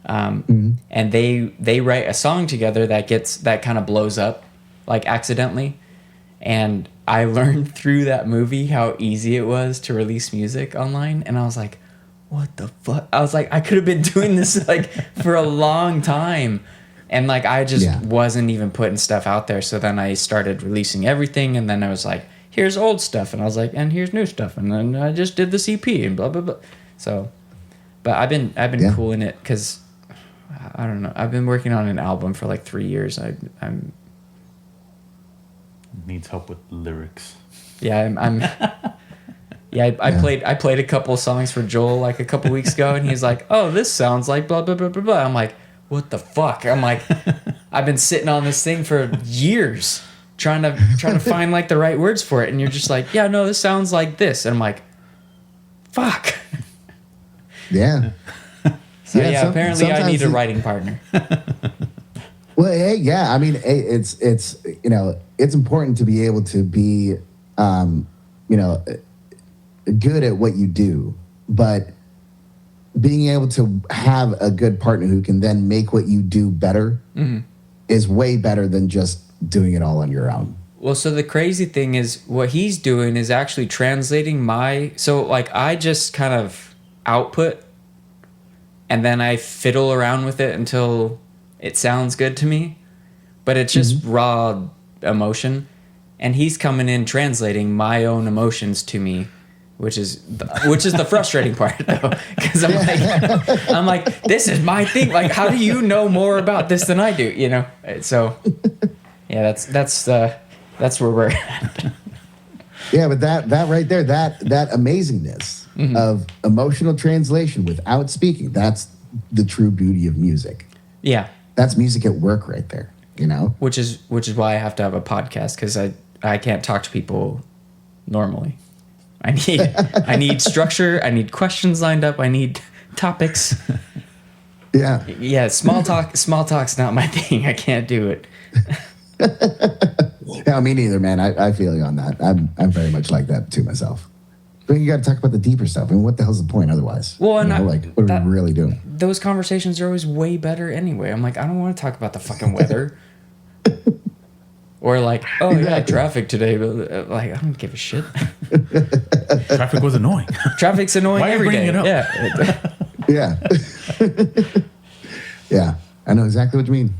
And they write a song together that kind of blows up, like accidentally, and I learned through that movie how easy it was to release music online, and I was like, what the fuck? I was like, I could have been doing this like for a long time, and like I just wasn't even putting stuff out there. So then I started releasing everything, and then I was like, here's old stuff, and I was like, and here's new stuff, and then I just did the CP and blah blah blah. So, but I've been cool in it because I don't know. I've been working on an album for like 3 years. I'm needs help with lyrics. Yeah, I'm I played a couple songs for Joel like a couple weeks ago, and he's like, "Oh, this sounds like blah blah blah blah blah." I'm like, "What the fuck?" I'm like, I've been sitting on this thing for years trying to find like the right words for it, and you're just like, "Yeah, no, this sounds like this," and I'm like, "Fuck." Yeah. So apparently I need a writing partner. Well, hey, yeah. I mean, it's it's important to be able to be good at what you do, but being able to have a good partner who can then make what you do better is way better than just doing it all on your own. Well, so the crazy thing is what he's doing is actually translating so like I just kind of output and then I fiddle around with it until it sounds good to me, but it's just raw emotion, and he's coming in translating my own emotions to me, which is the frustrating part though, because I'm like, this is my thing. Like, how do you know more about this than I do? You know, so yeah, that's where we're at. Yeah, but that right there, that amazingness of emotional translation without speaking, that's the true beauty of music. Yeah. That's music at work right there, you know? Which is why I have to have a podcast, because I can't talk to people normally. I need structure, I need questions lined up, I need topics. Yeah. Yeah, small talk's not my thing. I can't do it. Yeah, me neither, man. I feel you on that. I'm very much like that too myself. But you got to talk about the deeper stuff. I mean, what the hell's the point otherwise? Well, and what are we really doing? Those conversations are always way better anyway. I'm like, I don't want to talk about the fucking weather. Or like, oh yeah, traffic today, but like, I don't give a shit. Traffic was annoying. Traffic's annoying. Why every day. It up? Yeah. Yeah. Yeah. I know exactly what you mean.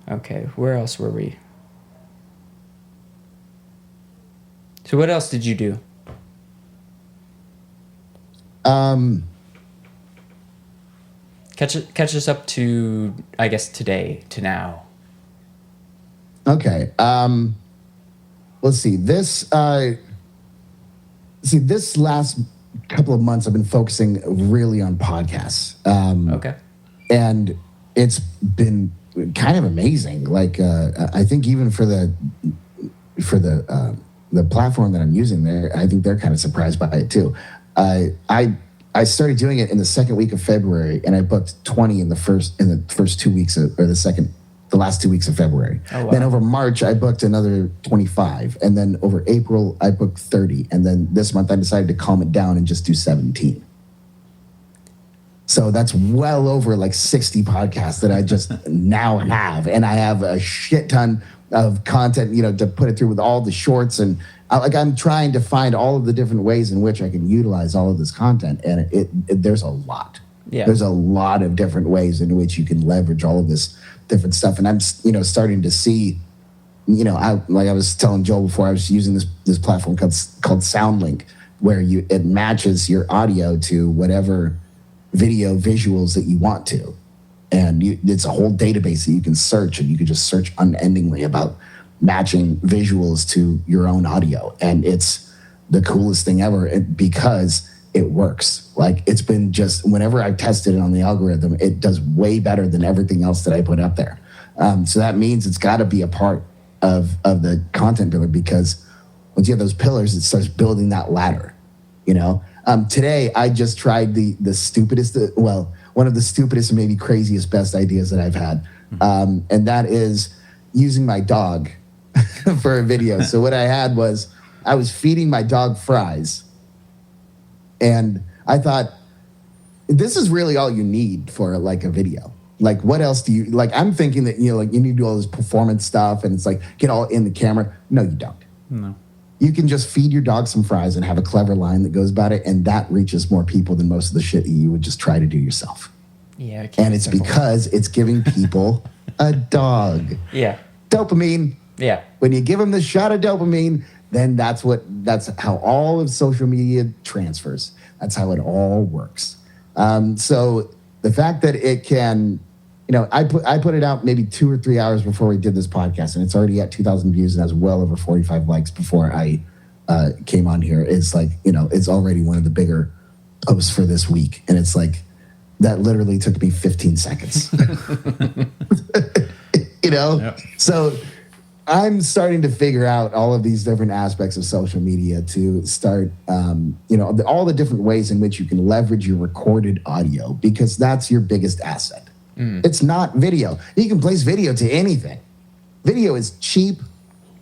Okay, where else were we? So what else did you do? Catch us up to, I guess, today, to now. Okay. Let's see. This last couple of months I've been focusing really on podcasts. Okay. And it's been kind of amazing. Like I think even for the platform that I'm using there, I think they're kind of surprised by it too. I started doing it in the second week of February, and I booked 20 in the first 2 weeks the last 2 weeks of February. Oh, wow. Then over March I booked another 25, and then over April I booked 30, and then this month I decided to calm it down and just do 17. So that's well over like 60 podcasts that I just now have. And I have a shit ton of content, to put it through with all the shorts. And I'm trying to find all of the different ways in which I can utilize all of this content. And there's a lot. Yeah. There's a lot of different ways in which you can leverage all of this different stuff. And I'm, starting to see, I was telling Joel before, I was using this platform called SoundLink, where it matches your audio to whatever video visuals that you want to, and it's a whole database that you can search, and you can just search unendingly about matching visuals to your own audio, and it's the coolest thing ever because it works. Like, it's been just, whenever I've tested it on the algorithm, it does way better than everything else that I put up there. So that means it's got to be a part of the content pillar, because once you have those pillars, it starts building that ladder, Today, I just tried the stupidest, one of the stupidest and maybe craziest best ideas that I've had. And that is using my dog for a video. So what I had was, I was feeding my dog fries. And I thought, this is really all you need for like a video. Like, what else do you like? I'm thinking that, like, you need to do all this performance stuff and it's like, get all in the camera. No, you don't. No. You can just feed your dog some fries and have a clever line that goes about it. And that reaches more people than most of the shit that you would just try to do yourself. Yeah. And it's because it's giving people a dog. Yeah. Dopamine. Yeah. When you give them the shot of dopamine, then that's how all of social media transfers. That's how it all works. So the fact that it can, I put it out maybe 2 or 3 hours before we did this podcast, and it's already at 2,000 views and has well over 45 likes before I came on here. It's like, it's already one of the bigger posts for this week. And it's like, that literally took me 15 seconds. Yep. So I'm starting to figure out all of these different aspects of social media to start, all the different ways in which you can leverage your recorded audio, because that's your biggest asset. It's not video. You can place video to anything. Video is cheap,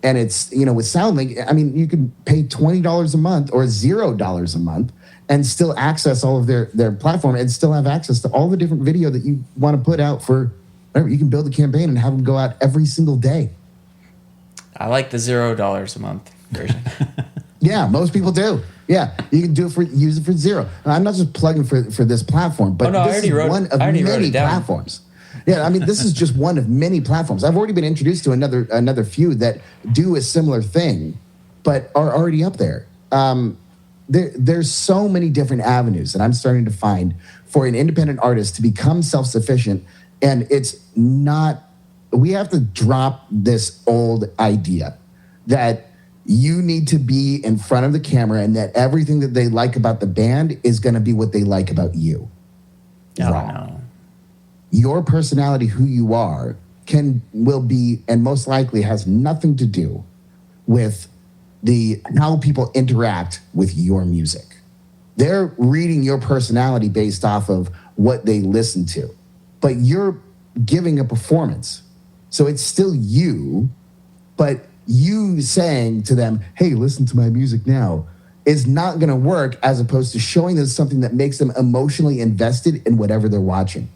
and it's, with SoundLink, I mean, you can pay $20 a month or $0 a month and still access all of their platform and still have access to all the different video that you want to put out for whatever. You can build a campaign and have them go out every single day. I like the $0 a month version. Yeah, most people do. Yeah, you can use it for $0. I'm not just plugging for this platform, but this is one of many platforms. Yeah, I mean, this is just one of many platforms. I've already been introduced to another few that do a similar thing, but are already up there. There's so many different avenues that I'm starting to find for an independent artist to become self-sufficient, and it's not. We have to drop this old idea that you need to be in front of the camera and that everything that they like about the band is going to be what they like about you. Wrong. No. Your personality, who you are, will be, and most likely has nothing to do with how people interact with your music. They're reading your personality based off of what they listen to, but you're giving a performance. So it's still you, but you saying to them, hey, listen to my music now, is not going to work, as opposed to showing them something that makes them emotionally invested in whatever they're watching.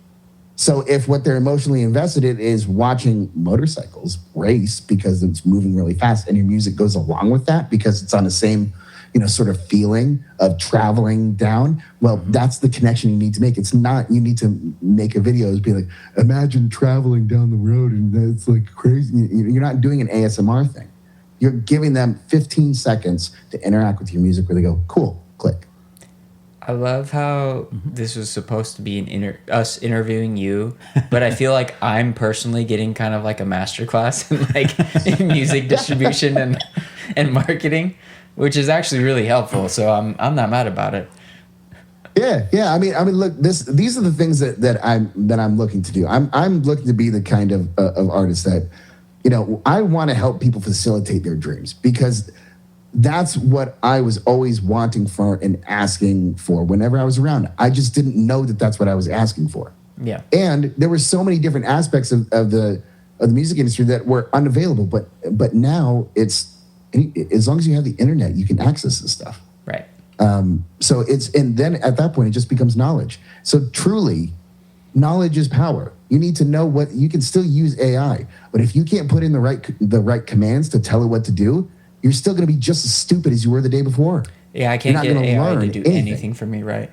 So if what they're emotionally invested in is watching motorcycles race because it's moving really fast, and your music goes along with that because it's on the same, sort of feeling of traveling down, well, that's the connection you need to make. It's not, you need to make a video and be like, imagine traveling down the road and it's like crazy. You're not doing an ASMR thing. You're giving them 15 seconds to interact with your music where they go, cool, click. I love how this was supposed to be us interviewing you, but I feel like I'm personally getting kind of like a masterclass in music distribution and marketing, which is actually really helpful. So I'm not mad about it. Yeah. I mean, look, these are the things that I'm looking to do. I'm looking to be the kind of artist that, I want to help people facilitate their dreams, because that's what I was always wanting for and asking for whenever I was around. I just didn't know that that's what I was asking for. Yeah. And there were so many different aspects of the music industry that were unavailable, but now it's, as long as you have the internet, you can access this stuff. Right. So and then at that point it just becomes knowledge. So truly, knowledge is power. You need to know you can still use AI, but if you can't put in the right commands to tell it what to do, you're still going to be just as stupid as you were the day before. Yeah, I can't get AI to do anything for me, right?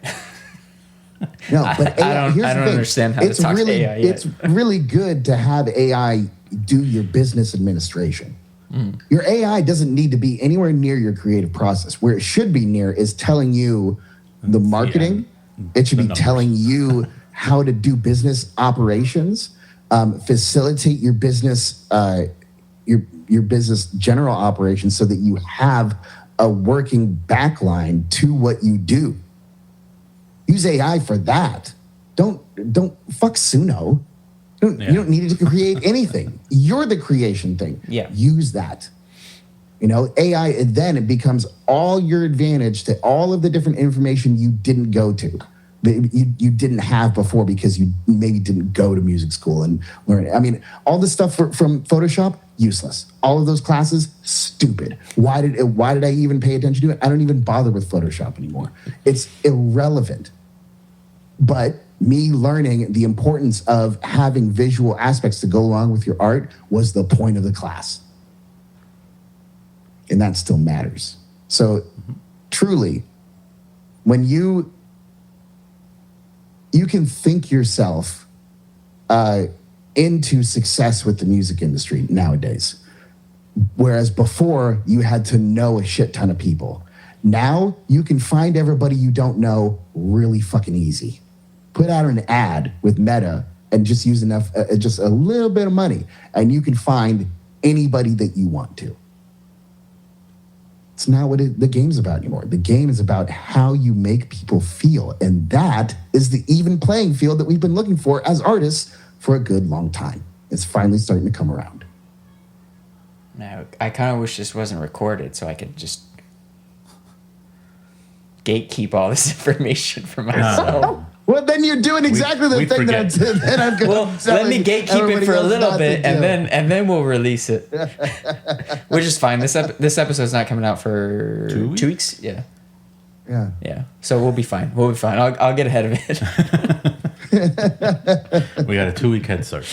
No, but AI, I don't understand how to talk to AI yet. It's really good to have AI do your business administration. Your AI doesn't need to be anywhere near your creative process. Where it should be near is telling you the marketing. It should be telling you how to do business operations, facilitate your business, your business general operations, so that you have a working backline to what you do. Use AI for that. Don't fuck Suno. You don't need it to create anything. You're the creation thing. Yeah. Use that. AI, then it becomes all your advantage to all of the different information you didn't go to, that you didn't have before because you maybe didn't go to music school and learn. I mean, all the stuff from Photoshop, useless. All of those classes, stupid. Why did I even pay attention to it? I don't even bother with Photoshop anymore. It's irrelevant. But me learning the importance of having visual aspects to go along with your art was the point of the class. And that still matters. So truly, when you can think yourself into success with the music industry nowadays. Whereas before, you had to know a shit ton of people. Now, you can find everybody you don't know really fucking easy. Put out an ad with Meta and just use just a little bit of money, and you can find anybody that you want to. It's not what the game's about anymore. The game is about how you make people feel, and that is the even playing field that we've been looking for as artists for a good long time. It's finally starting to come around. Now, I kind of wish this wasn't recorded so I could just gatekeep all this information for myself. Well, then you're doing exactly the thing that I'm going well, let me gatekeep it for a little bit, and then we'll release it. Which is fine. This episode's not coming out for 2 weeks. Yeah. So we'll be fine. I'll get ahead of it. We got a 2-week head start.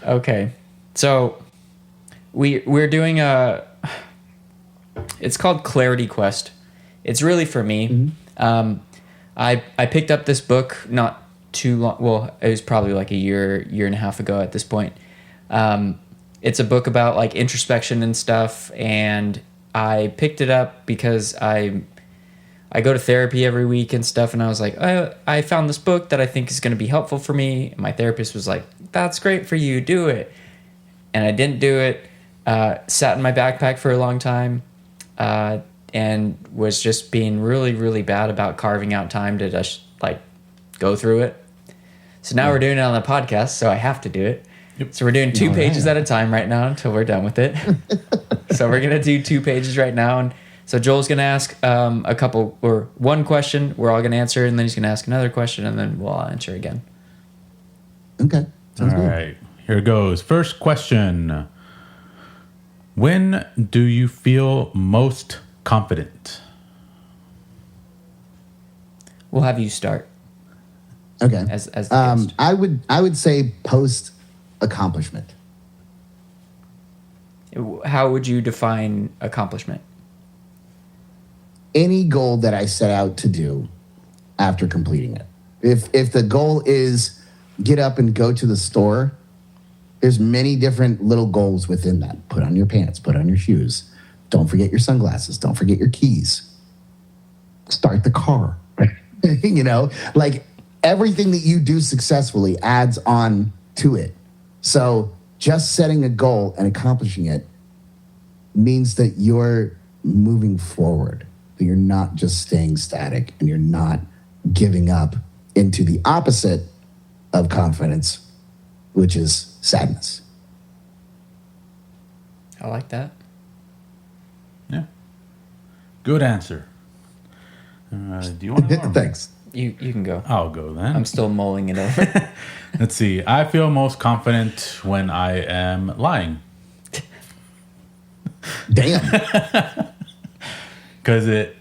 Okay. So we're doing it's called Clarity Quest. It's really for me. Mm-hmm. I picked up this book not too long. Well, it was probably like a year and a half ago at this point. It's a book about like introspection and stuff, and I picked it up because I go to therapy every week and stuff, and I was like, I found this book that I think is going to be helpful for me. And my therapist was like, that's great for you, do it. And I didn't do it. Sat in my backpack for a long time. And was just being really, really bad about carving out time to just like go through it. So now we're doing it on the podcast, so I have to do it. Yep. So we're doing 2 pages at a time right now until we're done with it. So we're gonna do 2 pages right now, and so Joel's gonna ask a couple or one question. We're all gonna answer, and then he's gonna ask another question, and then we'll all answer again. Okay. Sounds good. All right, here goes. First question: when do you feel most confident? We'll have you start. Okay. As the guest. I would say post accomplishment. How would you define accomplishment? Any goal that I set out to do after completing it. If the goal is get up and go to the store, there's many different little goals within that. Put on your pants, put on your shoes. Don't forget your sunglasses. Don't forget your keys. Start the car. Like everything that you do successfully adds on to it. So just setting a goal and accomplishing it means that you're moving forward, that you're not just staying static and you're not giving up into the opposite of confidence, which is sadness. I like that. Yeah. Good answer. Do you want to go? Thanks. You can go. I'll go then. I'm still mulling it over. Let's see. I feel most confident when I am lying. Damn. Because it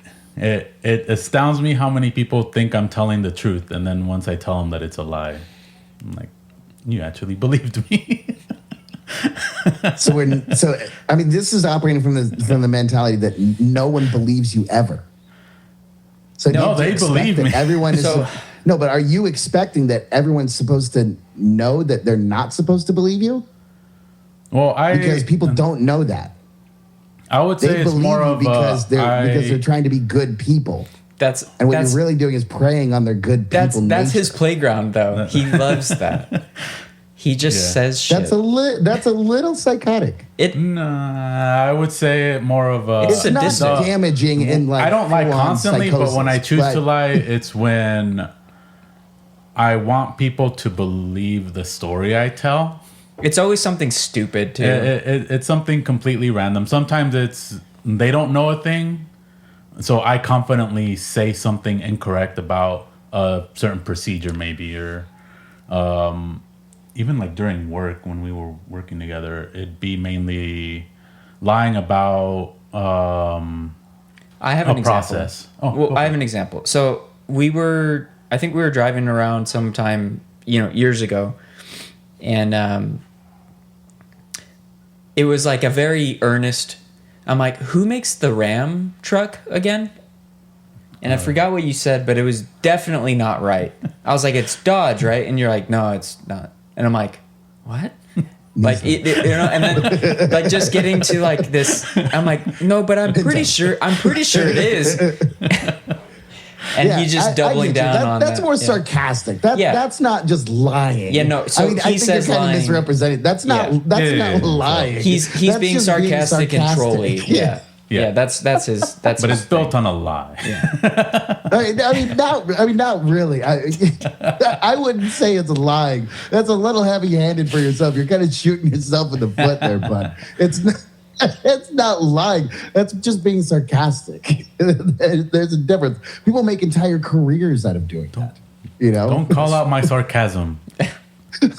astounds me how many people think I'm telling the truth, and then once I tell them that it's a lie, I'm like, you actually believed me. So I mean, this is operating from the mentality that no one believes you ever. So no, they believe me. Everyone is no, but are you expecting that everyone's supposed to know that they're not supposed to believe you? Well, because people don't know that. I would say it's more of because they're trying to be good people. And what you're really doing is preying on their good people. That's his playground, though. He loves that. He just says shit. That's a little psychotic. I would say more of a. It's not damaging in like. I don't lie constantly, but when I choose to lie, it's when I want people to believe the story I tell. It's always something stupid too. It's something completely random. Sometimes they don't know a thing, so I confidently say something incorrect about a certain procedure, maybe, or even like during work when we were working together, it'd be mainly lying about I have an process. example. I have an example. So I think we were driving around sometime, years ago, and it was like a very earnest. I'm like, who makes the Ram truck again? And I forgot what you said, but it was definitely not right. I was like, it's Dodge, right? And you're like, no, it's not. And I'm like, what? Like, and then like just getting to like this, I'm like, no, but I'm pretty sure it is. And he's just doubling down on that's that. more sarcastic. That's not just lying. Yeah, no. So I think you're kind of misrepresenting. That's not lying. He's being sarcastic and trolly. Yeah, that's his. That's. But it's built on a lie. Yeah. Not really. I wouldn't say it's lying. That's a little heavy-handed for yourself. You're kind of shooting yourself in the foot there, bud. It's not lying. That's just being sarcastic. There's a difference. People make entire careers out of doing that. Don't call out my sarcasm.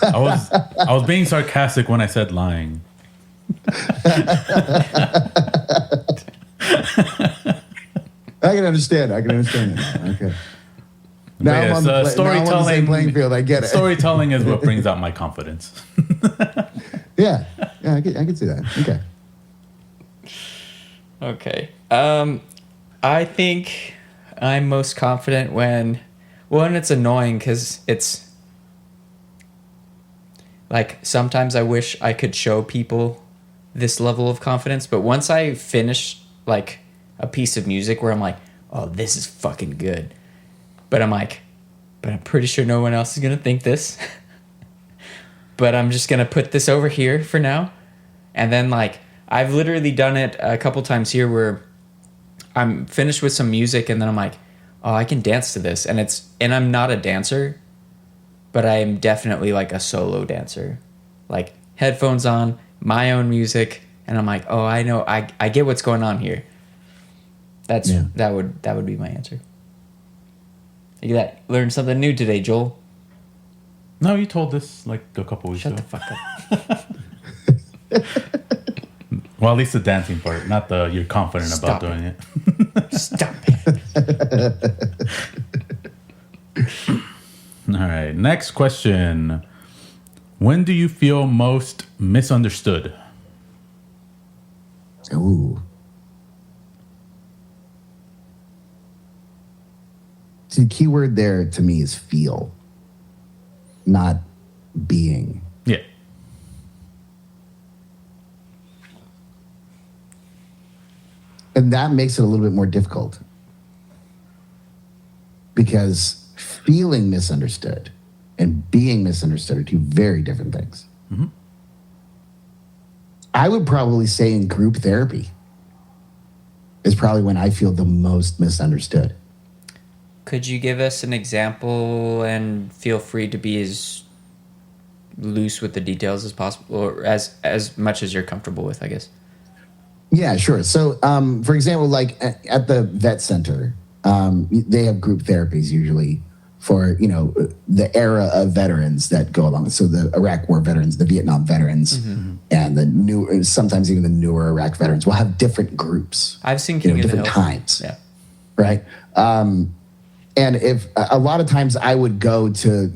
I was being sarcastic when I said lying. I can understand that. Okay. Now I'm on the storytelling playing field. I get it. Storytelling is what brings out my confidence. Yeah, I can see that. Okay. Okay. I think I'm most confident when it's annoying because it's like sometimes I wish I could show people this level of confidence, but once I finish like a piece of music where I'm like, oh, this is fucking good, but I'm pretty sure no one else is gonna think this. But I'm just gonna put this over here for now, and then like I've literally done it a couple times here where I'm finished with some music and then I'm like, oh, I can dance to this, and I'm not a dancer, but I am definitely like a solo dancer, like headphones on, my own music, and I'm like, oh, I know, I get what's going on here. That would be my answer. Look at that. Learned something new today, Joel. No, you told this like a couple weeks ago. Shut the fuck up. Well, at least the dancing part, not the you're confident about doing it. Stop it. All right, next question. When do you feel most misunderstood? Ooh. See, the key word there to me is feel, not being. Yeah. And that makes it a little bit more difficult because feeling misunderstood and being misunderstood are two very different things. Mm-hmm. I would probably say in group therapy is probably when I feel the most misunderstood. Could you give us an example, and feel free to be as loose with the details as possible, or as much as you're comfortable with, I guess? Yeah, sure. So, for example, like at the vet center, they have group therapies usually for, the era of veterans that go along. So the Iraq War veterans, the Vietnam veterans, mm-hmm. and the new, sometimes even the newer Iraq veterans will have different groups. I've seen King of different the Hill. times. Yeah. Right. And if a lot of times I would go to,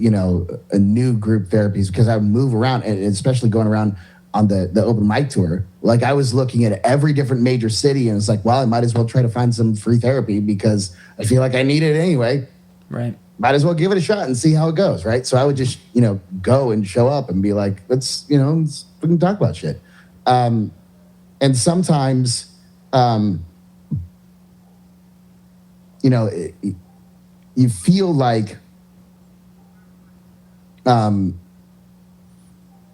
a new group therapies because I would move around, and especially going around on the open mic tour, like I was looking at every different major city, and it's like, well, I might as well try to find some free therapy because I feel like I need it anyway. Right. Might as well give it a shot and see how it goes, right? So I would just, go and show up and be like, let's we can talk about shit. And sometimes, you feel like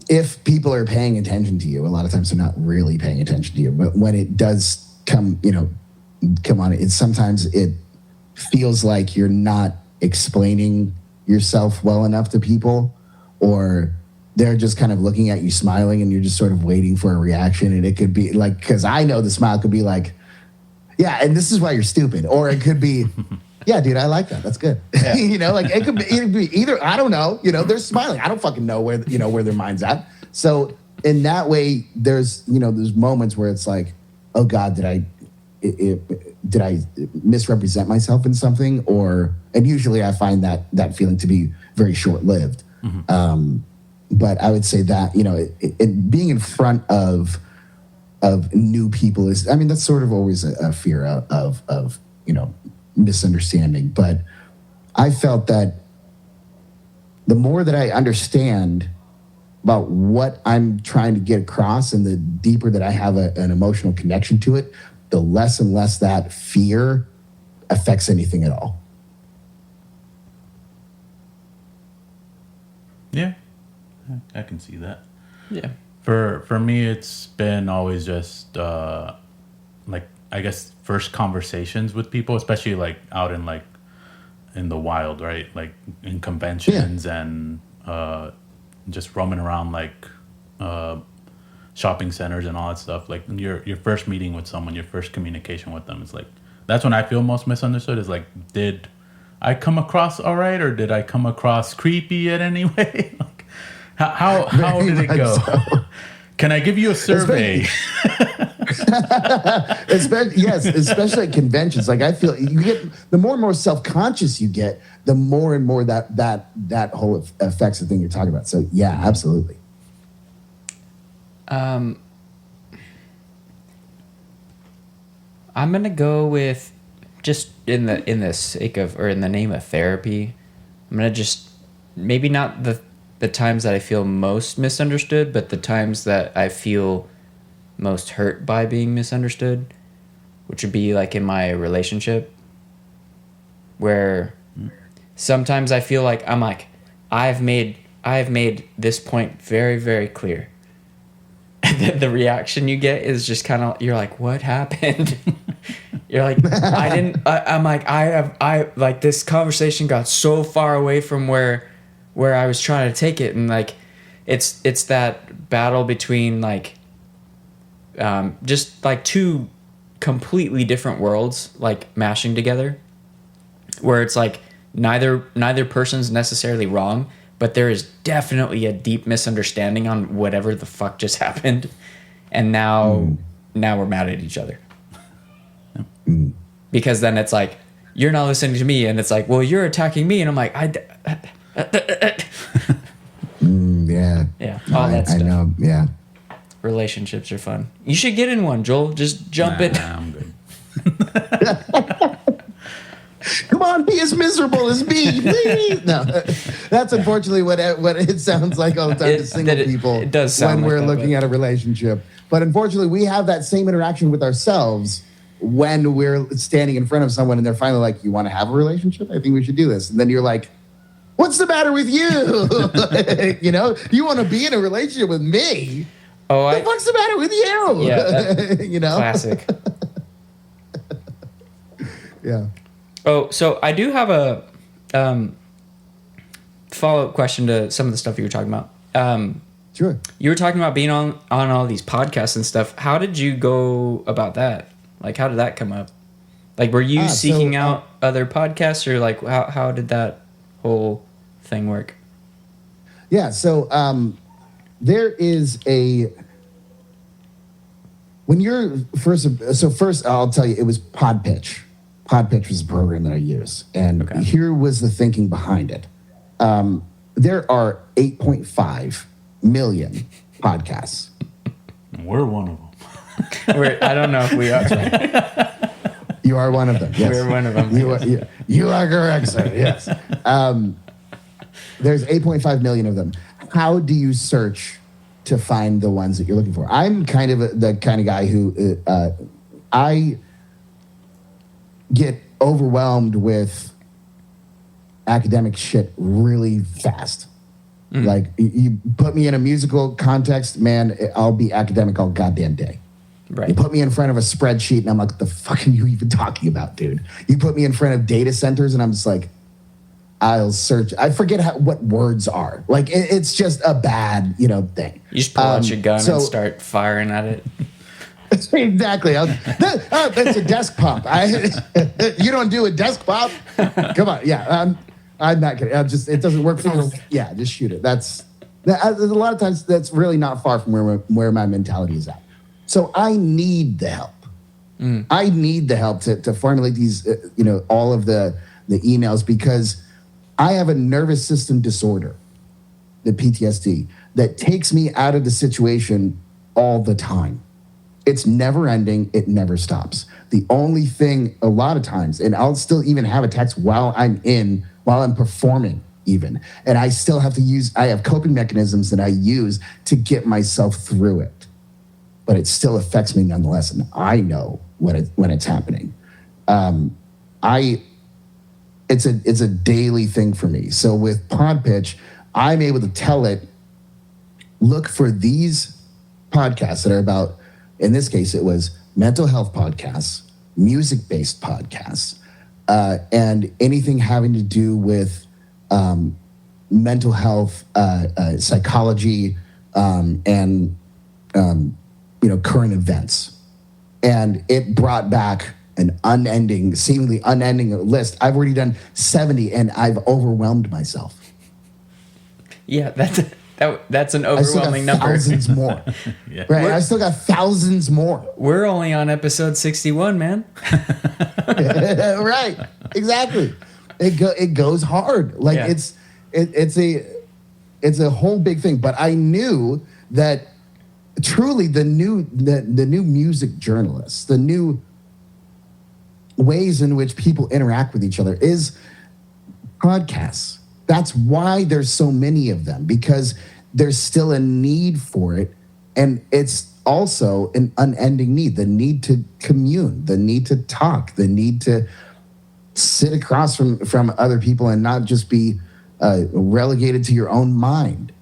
if people are paying attention to you, a lot of times they're not really paying attention to you. But when it does come on, sometimes it feels like you're not explaining yourself well enough to people, or they're just kind of looking at you smiling and you're just sort of waiting for a reaction. And it could be like, because I know the smile could be like, yeah, and this is why you're stupid. Or it could be, yeah, dude, I like that. That's good. Yeah. It could be either, I don't know, they're smiling. I don't fucking know where their mind's at. So in that way, there's moments where it's like, oh God, did I misrepresent myself in something? And usually I find that feeling to be very short-lived. But I would say that, being in front of new people that's sort of always a fear of misunderstanding. But I felt that the more that I understand about what I'm trying to get across and the deeper that I have an emotional connection to it, the less and less that fear affects anything at all. Yeah, I can see that. Yeah. For me, it's been always just I guess first conversations with people, especially like out in the wild, right? Like in conventions and just roaming around shopping centers and all that stuff. Like your first meeting with someone, your first communication with them, is like that's when I feel most misunderstood. Is like, did I come across all right, or did I come across creepy in any way? Like, how did it go? So. Can I give you a survey? Especially at conventions. Like I feel you get the more and more self-conscious you get, the more and more that whole affects the thing you're talking about. So yeah, absolutely. I'm gonna go with just in the sake of, or in the name of therapy. I'm gonna just maybe not the times that I feel most misunderstood, but the times that I feel most hurt by being misunderstood, which would be like in my relationship, where sometimes I feel like I've made this point very, very clear. And the reaction you get is just kind of, you're like, what happened? You're like, I this conversation got so far away from where I was trying to take it. And like, it's that battle between just like two completely different worlds, like mashing together, where it's like neither person's necessarily wrong, but there is definitely a deep misunderstanding on whatever the fuck just happened. And now we're mad at each other. Because then it's like, you're not listening to me. And it's like, well, you're attacking me. And I'm like, yeah. Yeah. All that stuff. I know. Yeah. Relationships are fun. You should get in one, Joel. Just jump in. I'm good. Come on, be as miserable as me, please. No, that's unfortunately what it sounds like all the time to single people. It does sound when like we're looking at a relationship. But unfortunately, we have that same interaction with ourselves when we're standing in front of someone and they're finally like, "You want to have a relationship? I think we should do this." And then you're like, "What's the matter with you? You want to be in a relationship with me? What the fuck's the matter with you?" Yeah, classic. Yeah. Oh, so I do have a follow-up question to some of the stuff you were talking about. Sure. You were talking about being on all these podcasts and stuff. How did you go about that? Like, how did that come up? Like, were you seeking out other podcasts, or like, how did that whole thing work? Yeah. So there is when you're first I'll tell you, it was Podpitch. Podpitch was the program that I use. And here was the thinking behind it. There are 8.5 million podcasts. We're one of them. I don't know if we are. You are one of them. Yes. We're one of them. You are correct, sir. Yes. There's 8.5 million of them. How do you search to find the ones that you're looking for? I'm kind of the kind of guy who I get overwhelmed with academic shit really fast. Like, you put me in a musical context, man, I'll be academic all goddamn day. Right. You put me in front of a spreadsheet and I'm like, what the fuck are you even talking about, dude? You put me in front of data centers and I'm just like, I'll search. I forget what words are. Like, it's just a bad, thing. You just pull out your gun and start firing at it. Exactly. That's a desk pump. You don't do a desk pump? Come on. Yeah. I'm not kidding. It doesn't work for me. Yeah, just shoot it. A lot of times that's really not far from where my mentality is at. So I need the help. I need the help to formulate these, all of the emails, because I have a nervous system disorder, the PTSD, that takes me out of the situation all the time. It's never ending. It never stops. The only thing a lot of times, and I'll still even have attacks while I'm performing even. And I still have I have coping mechanisms that I use to get myself through it. But it still affects me nonetheless. And I know when it's happening. It's a daily thing for me. So with Pod Pitch, I'm able to tell it, look for these podcasts that are about, in this case, it was mental health podcasts, music-based podcasts, and anything having to do with mental health, psychology, and current events. And it brought back an seemingly unending list. I've already done 70, and I've overwhelmed myself. Yeah, that's an overwhelming number. Thousands more. Yeah. Right. I still got thousands more. We're only on episode 61, man. Right. Exactly. It goes hard. Like Yeah. it's a whole big thing. But I knew that truly the new music journalists, the new ways in which people interact with each other is podcasts. That's why there's so many of them, because there's still a need for it. And it's also an unending need, the need to commune, the need to talk, the need to sit across from other people and not just be relegated to your own mind.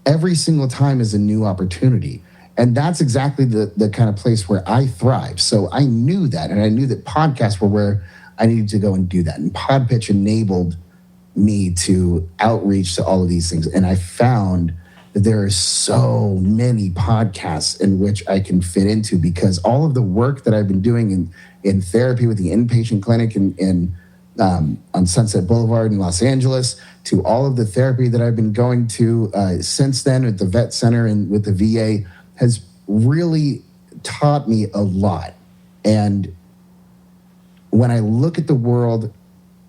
Every single time is a new opportunity. And that's exactly the kind of place where I thrive. So I knew that, and I knew that podcasts were where I needed to go and do that. And Podpitch enabled me to outreach to all of these things. And I found that there are so many podcasts in which I can fit into, because all of the work that I've been doing in therapy with the inpatient clinic on Sunset Boulevard in Los Angeles, to all of the therapy that I've been going to since then at the vet center and with the VA, has really taught me a lot. And when I look at the world,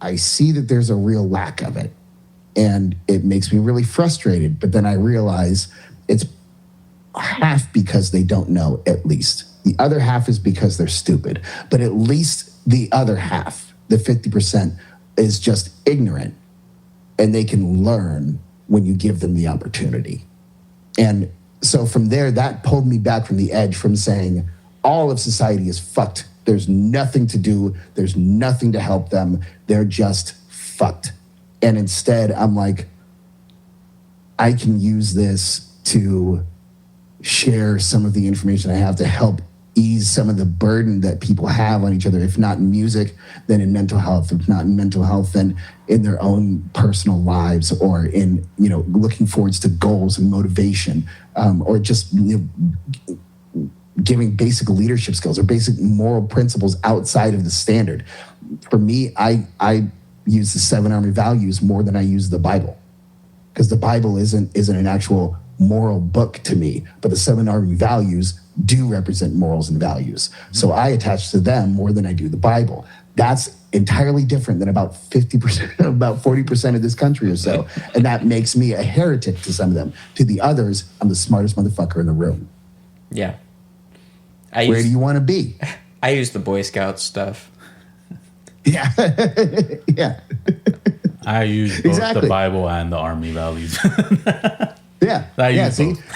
I see that there's a real lack of it. And it makes me really frustrated. But then I realize it's half because they don't know, at least. The other half is because they're stupid. But at least the other half, the 50%, is just ignorant. And they can learn when you give them the opportunity. And so from there, that pulled me back from the edge, from saying all of society is fucked. There's nothing to do. There's nothing to help them. They're just fucked. And instead, I'm like, I can use this to share some of the information I have to help ease some of the burden that people have on each other. If not in music, then in mental health. If not in mental health, then in their own personal lives, or in, looking forwards to goals and motivation, or just giving basic leadership skills or basic moral principles outside of the standard. For me, I use the 7 Army Values more than I use the Bible, because the Bible isn't an actual moral book to me, but the 7 Army Values do represent morals and values. So I attach to them more than I do the Bible. That's entirely different than about 50%, about 40% of this country or so. And that makes me a heretic to some of them. To the others, I'm the smartest motherfucker in the room. Yeah. Where do you want to be? I use the Boy Scout stuff. Yeah. Yeah. I use both Exactly. the Bible and the Army values. Yeah. I yeah. use See? both.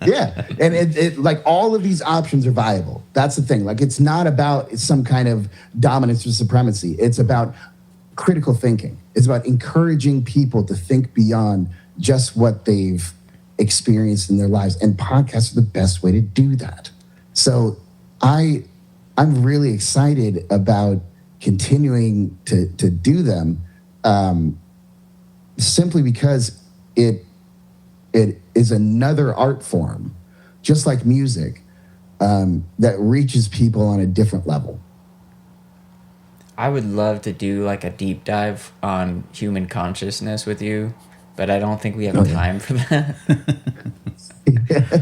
Yeah. And it like all of these options are viable. That's the thing. Like, it's not about some kind of dominance or supremacy. It's about critical thinking. It's about encouraging people to think beyond just what they've experienced in their lives. And podcasts are the best way to do that. So I'm really excited about continuing to do them, simply because it is another art form, just like music, that reaches people on a different level. I would love to do like a deep dive on human consciousness with you, but I don't think we have time for that.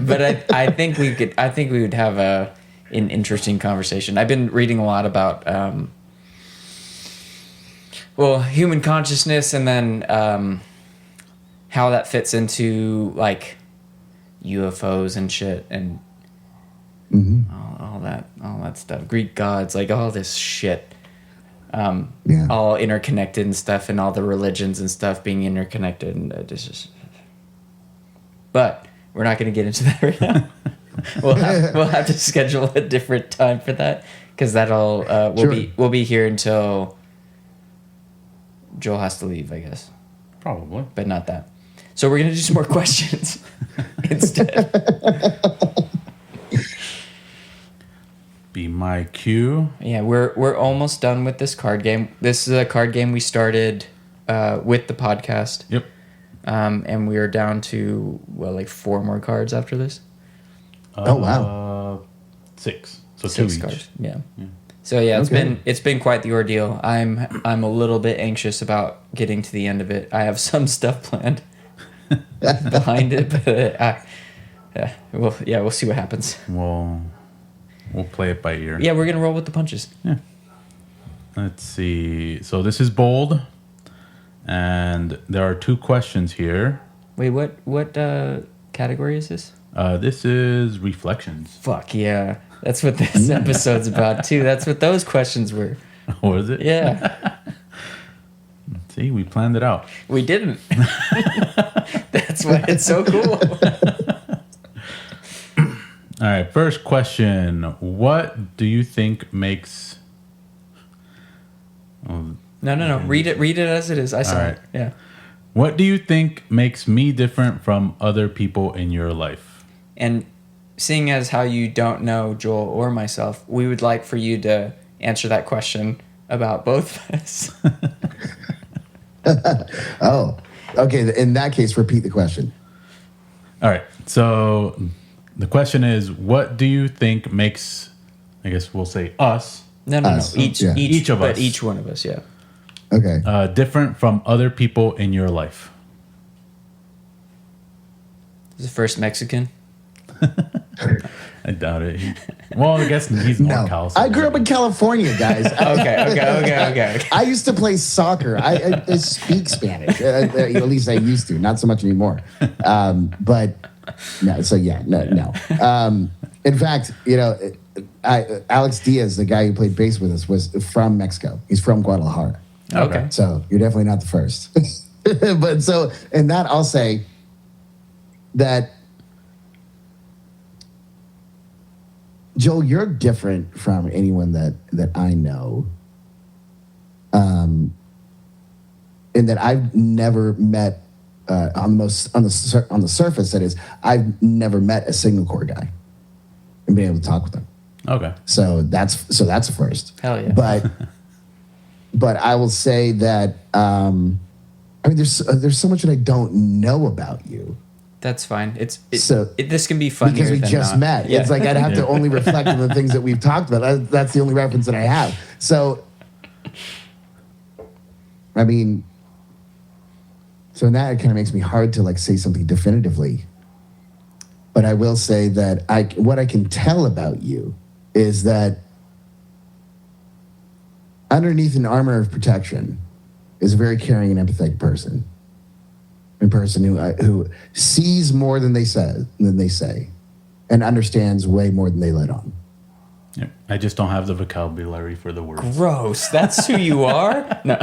But I think we could. I think we would have a an interesting conversation. I've been reading a lot about human consciousness, and then how that fits into like UFOs and shit, and all that stuff. Greek gods, like all this shit. All interconnected and stuff, and all the religions and stuff being interconnected, and it's just. But we're not going to get into that right now. We'll have to schedule a different time for that, because that'll we'll be here until Joel has to leave, I guess. Probably, but not that. So we're going to do some more questions instead. Be my cue. Yeah, we're almost done with this card game. This is a card game we started with the podcast. Yep. And we are down to like 4 more cards after this. Oh wow. 6. So 6 2 each. cards. Yeah. So yeah, it's been quite the ordeal. I'm a little bit anxious about getting to the end of it. I have some stuff planned behind it, but we'll see what happens. We'll play it by ear. Yeah, we're gonna roll with the punches. Yeah. Let's see. So this is bold, and there are 2 questions here. Wait, what category is this? This is reflections. Fuck yeah, that's what this episode's about too. That's what those questions were. Was it? Yeah. See, we planned it out. We didn't. That's why it's so cool. All right, first question. What do you think makes... No. Read it as it is. I saw it. Yeah. What do you think makes me different from other people in your life? And seeing as how you don't know Joel or myself, we would like for you to answer that question about both of us. Oh, okay. In that case, repeat the question. All right. So the question is, what do you think makes, I guess we'll say us. No. Each of us. But each one of us, yeah. Okay. Different from other people in your life. Is the first Mexican? I doubt it. Well, I guess he's NorCal. So I grew up in California, guys. Okay. I used to play soccer. I speak Spanish. At least I used to. Not so much anymore. But no. So yeah, no. In fact, Alex Diaz, the guy who played bass with us, was from Mexico. He's from Guadalajara. Okay. So you're definitely not the first. But so, and that I'll say that, Joel, you're different from anyone that I know. In that I've never met on the surface, that is, I've never met a single core guy and been able to talk with them. Okay. So that's a first. Hell yeah. But I will say that there's so much that I don't know about you. That's fine. This can be funnier because we than just not. met. Yeah. It's like I'd have to only reflect on the things that we've talked about. That's the only reference that I have. So, I mean, so in that, it kind of makes me hard to say something definitively. But I will say that what I can tell about you is that underneath an armor of protection is a very caring and empathetic person. A person who sees more than they say, and understands way more than they let on. Yeah. I just don't have the vocabulary for the word. Gross. That's who you are? No.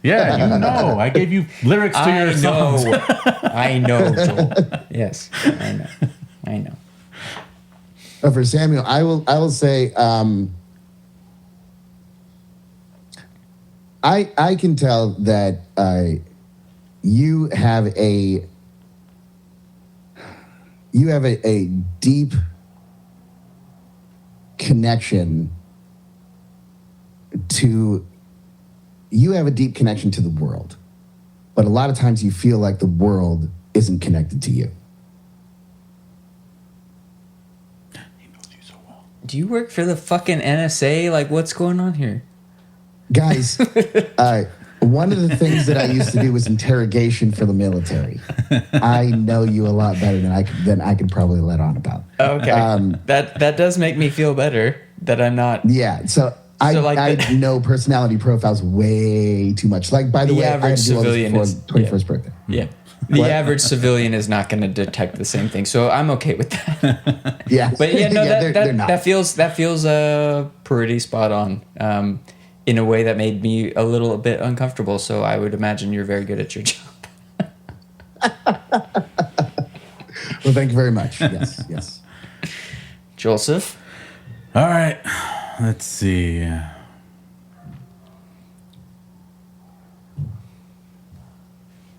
Yeah, I gave you lyrics to your songs. I know, Joel. Yes, I know. But for Samuel, I will say, I can tell that you have a deep connection to the world, but a lot of times you feel like the world isn't connected to you. He knows you so well. Do you work for the fucking NSA? Like, what's going on here? Guys, One of the things that I used to do was interrogation for the military. I know you a lot better than I could probably let on about. Okay, that does make me feel better that I'm not. Yeah, so I know personality profiles way too much. Like, by the way, I had to do all this before 21st birthday. Yeah. The average civilian is not going to detect the same thing, so I'm okay with that. Yeah, but yeah, no, they're not. that feels pretty spot on. In a way that made me a little bit uncomfortable. So I would imagine you're very good at your job. Well, thank you very much. Yes. Joseph. All right, let's see.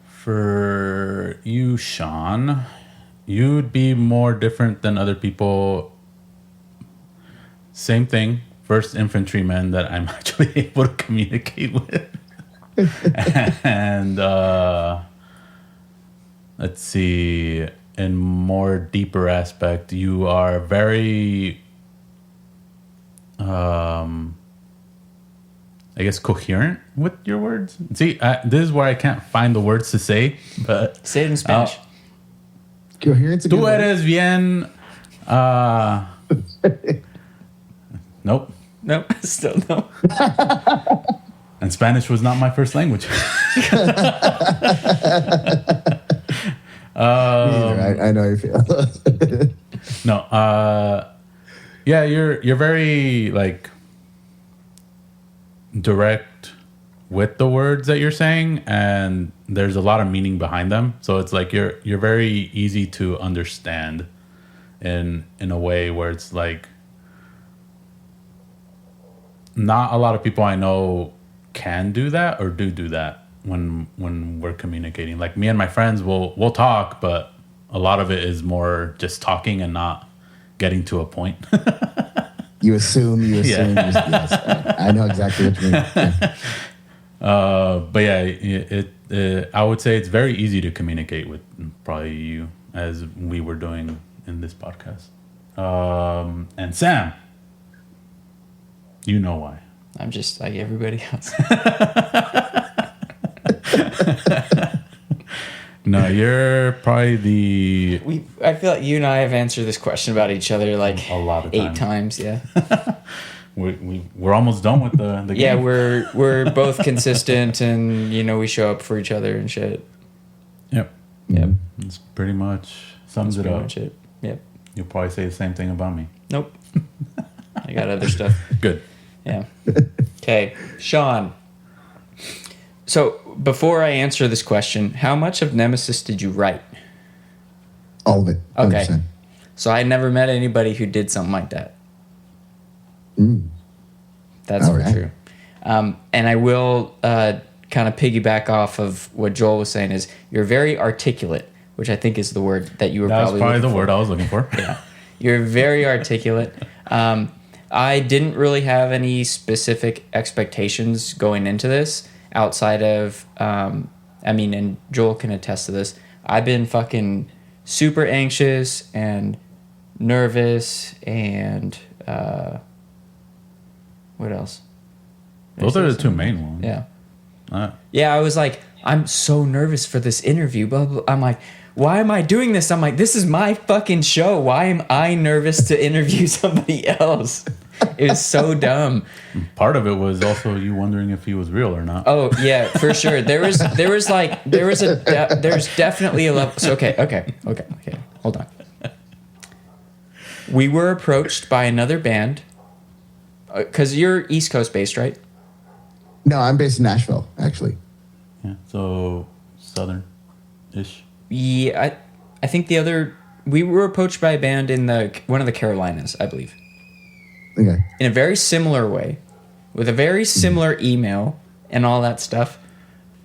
For you, Shawn, you'd be more different than other people. Same thing. First infantryman that I'm actually able to communicate with. And let's see, in more deeper aspect, you are very, I guess, coherent with your words. See, this is where I can't find the words to say, but... Say it in Spanish. Coherence. Tú eres bien... Nope. Nope, still no. And Spanish was not my first language. I know how you feel. No. Yeah, you're very like direct with the words that you're saying, and there's a lot of meaning behind them. So it's like you're very easy to understand in a way where it's like not a lot of people I know can do that or do that when we're communicating. Like me and my friends we'll talk, but a lot of it is more just talking and not getting to a point. You assume. Yeah. Yes, I know exactly what you mean. Yeah. But yeah, I would say it's very easy to communicate with probably you, as we were doing in this podcast. And Sam, you know why. I'm just like everybody else. No, you're probably the... I feel like you and I have answered this question about each other like A lot of 8 times. Yeah. We're almost done with the game. Yeah, we're both consistent, and we show up for each other and shit. Yep. It's pretty much sums it up. Much it. Yep. You'll probably say the same thing about me. Nope. I got other stuff. Good. Yeah. Okay, Shawn. So before I answer this question, how much of Nemesis did you write? All of it. 100%. Okay. So I never met anybody who did something like that. That's All for right. true. And I will kind of piggyback off of what Joel was saying is you're very articulate, which I think is the word that you were That was probably probably looking the for. word I was looking for. Yeah. You're very articulate. I didn't really have any specific expectations going into this outside of, and Joel can attest to this. I've been fucking super anxious and nervous and, what else? Those are the two main ones. Yeah. Yeah, I was like, I'm so nervous for this interview. Blah, blah. I'm like, why am I doing this? I'm like, this is my fucking show. Why am I nervous to interview somebody else? It was so dumb. Part of it was also you wondering if he was real or not. Oh yeah, for sure. There's definitely a level. So, okay. Hold on. We were approached by another band because you're East Coast based, right? No, I'm based in Nashville, actually. Yeah, so southern-ish. Yeah, I think we were approached by a band in one of the Carolinas, I believe. Okay. In a very similar way, with a very similar email and all that stuff.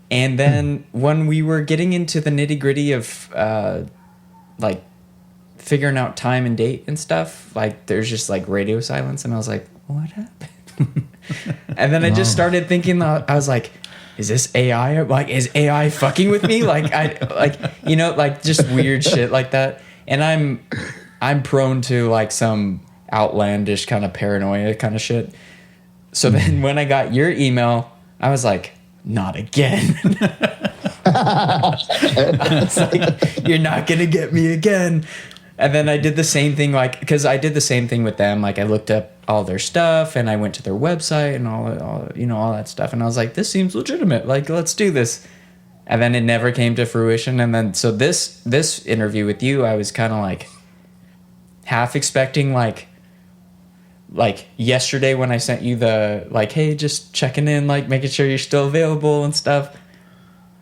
And then when we were getting into the nitty-gritty of like figuring out time and date and stuff, like there's just like radio silence, and I was like, what happened? And then I just started thinking, I was like, is this AI? Like, is AI fucking with me? Like, just weird shit like that. And I'm prone to like some outlandish kind of paranoia kind of shit. So then when I got your email, I was like, not again. I was like, you're not going to get me again. And then I did the same thing, like, because I did the same thing with them. Like, I looked up all their stuff, and I went to their website and all that stuff. And I was like, this seems legitimate. Like, let's do this. And then it never came to fruition. And then, so this interview with you, I was kind of like half expecting, like yesterday when I sent you the, like, hey, just checking in, like, making sure you're still available and stuff.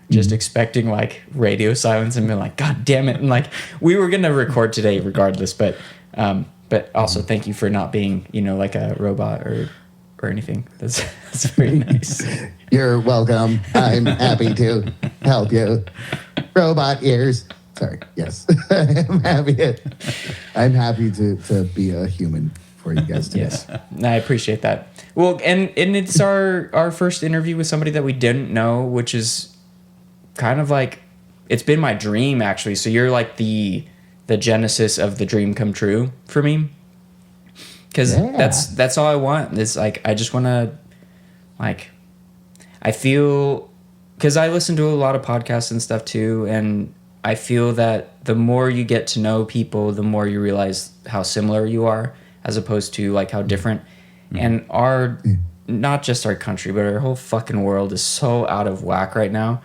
Just expecting like radio silence and being like, God damn it. And like, we were going to record today regardless, but also thank you for not being, like a robot or anything. That's very nice. You're welcome. I'm happy to help you. Robot ears. Sorry. Yes. I'm happy to be a human for you guys today. Yes. I appreciate that. Well, and it's our first interview with somebody that we didn't know, which is kind of like, it's been my dream actually. So you're like the genesis of the dream come true for me, because that's all I want. Is like, I just want to, like, I feel, because I listen to a lot of podcasts and stuff too, and I feel that the more you get to know people, the more you realize how similar you are, as opposed to like how different. And our, not just our country, but our whole fucking world is so out of whack right now.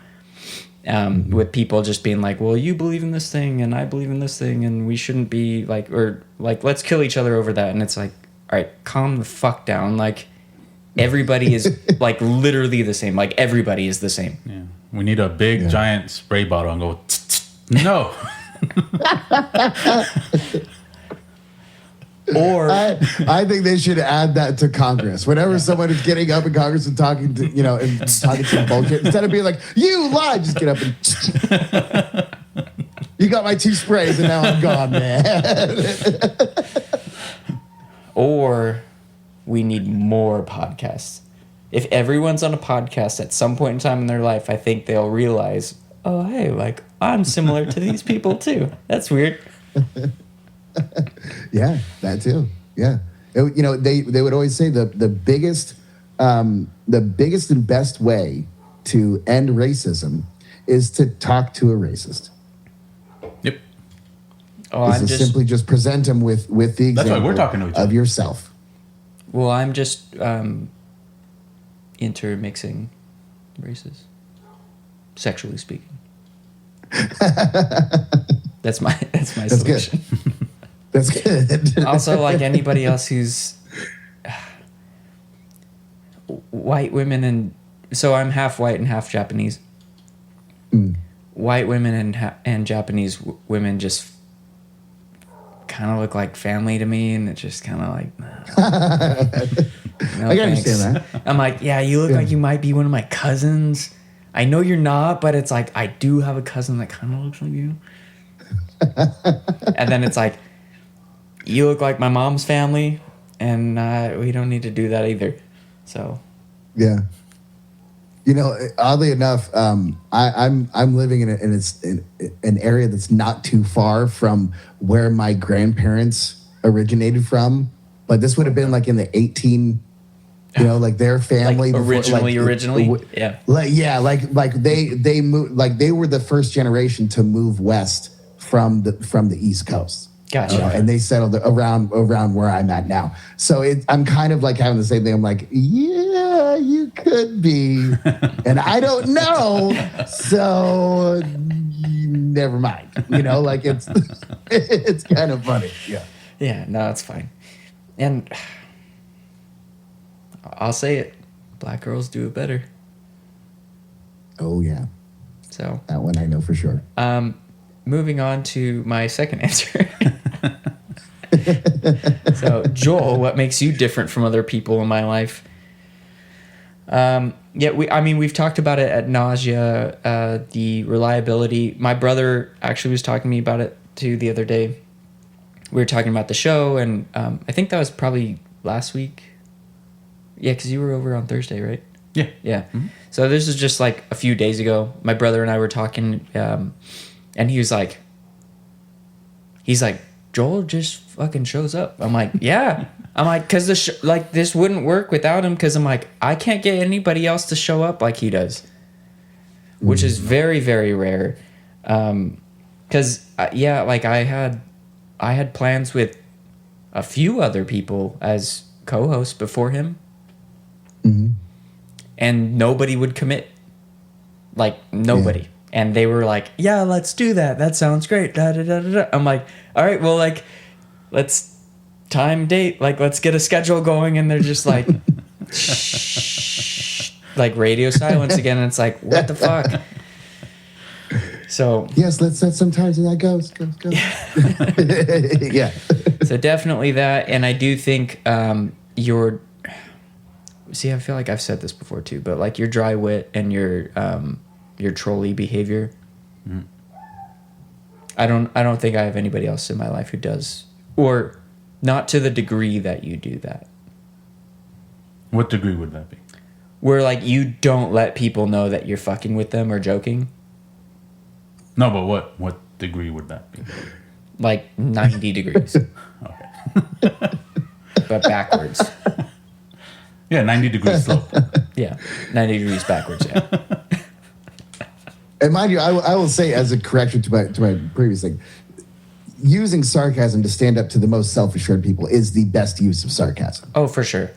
With people just being like, well, you believe in this thing and I believe in this thing, and we shouldn't be like, or like, let's kill each other over that. And it's like, all right, calm the fuck down. Like, everybody is like literally the same. Like, everybody is the same. Yeah. We need a big giant spray bottle and go, no. Or I think they should add that to Congress. Whenever someone is getting up in Congress and talking to, and talking some bullshit, instead of being like, you lied, just get up and you got my 2 sprays and now I'm gone, man. Or we need more podcasts. If everyone's on a podcast at some point in time in their life, I think they'll realize, oh, hey, like, I'm similar to these people too. That's weird. Yeah, that too. Yeah, they would always say the biggest and best way to end racism is to talk to a racist. Yep. Oh, is to simply just present them with the example That's why we're talking to each other. Of yourself. Well, I'm just intermixing races, sexually speaking. That's my solution. Good. That's good. Also, like anybody else who's white women, so I'm half white and half Japanese. White women and Japanese women just kind of look like family to me, and it's just kind of like, no, I can understand that. I'm like, yeah, you look like you might be one of my cousins. I know you're not, but it's like, I do have a cousin that kind of looks like you. And then it's like, you look like my mom's family, and we don't need to do that either. So, yeah. Oddly enough, I'm living in an area that's not too far from where my grandparents originated from, but this would have been like in the 18. Like their family like originally, yeah, like they moved, like they were the first generation to move west from the East Coast. Gotcha. And they settled around where I'm at now. So I'm kind of like having the same thing. I'm like, yeah, you could be, and I don't know. So never mind. Like it's kind of funny. Yeah. Yeah. No, it's fine. And I'll say it, black girls do it better. Oh yeah. So that one I know for sure. Moving on to my second answer. So, Joel, what makes you different from other people in my life? We've talked about it at nausea, the reliability. My brother actually was talking to me about it too the other day. We were talking about the show, and I think that was probably last week. Yeah, because you were over on Thursday, right? Yeah. Yeah. Mm-hmm. So this is just like a few days ago. My brother and I were talking, and he's like, Joel just fucking shows up. I'm like, yeah. I'm like, because this wouldn't work without him, because I'm like, I can't get anybody else to show up like he does, which is very, very rare. Because, like I had plans with a few other people as co-hosts before him, and nobody would commit. Like, nobody. Yeah. And they were like, yeah, let's do that. That sounds great. Da, da, da, da, da. I'm like, all right, well, like, let's time date. Like, let's get a schedule going. And they're just like, shh, like radio silence again. And it's like, what the fuck? So. Yes, let's set some times and that goes. Yeah. So definitely that. And I do think see, I feel like I've said this before too, but like your dry wit and your trolley behavior. I don't think I have anybody else in my life who does, or not to the degree that you do that. What degree would that be? Where like you don't let people know that you're fucking with them or joking. No, but what degree would that be? Like 90 degrees. Okay. But backwards. Yeah, 90 degrees slope. Yeah, 90 degrees backwards, yeah. And mind you, I will say, as a correction to my previous thing, using sarcasm to stand up to the most self-assured people is the best use of sarcasm. Oh, for sure.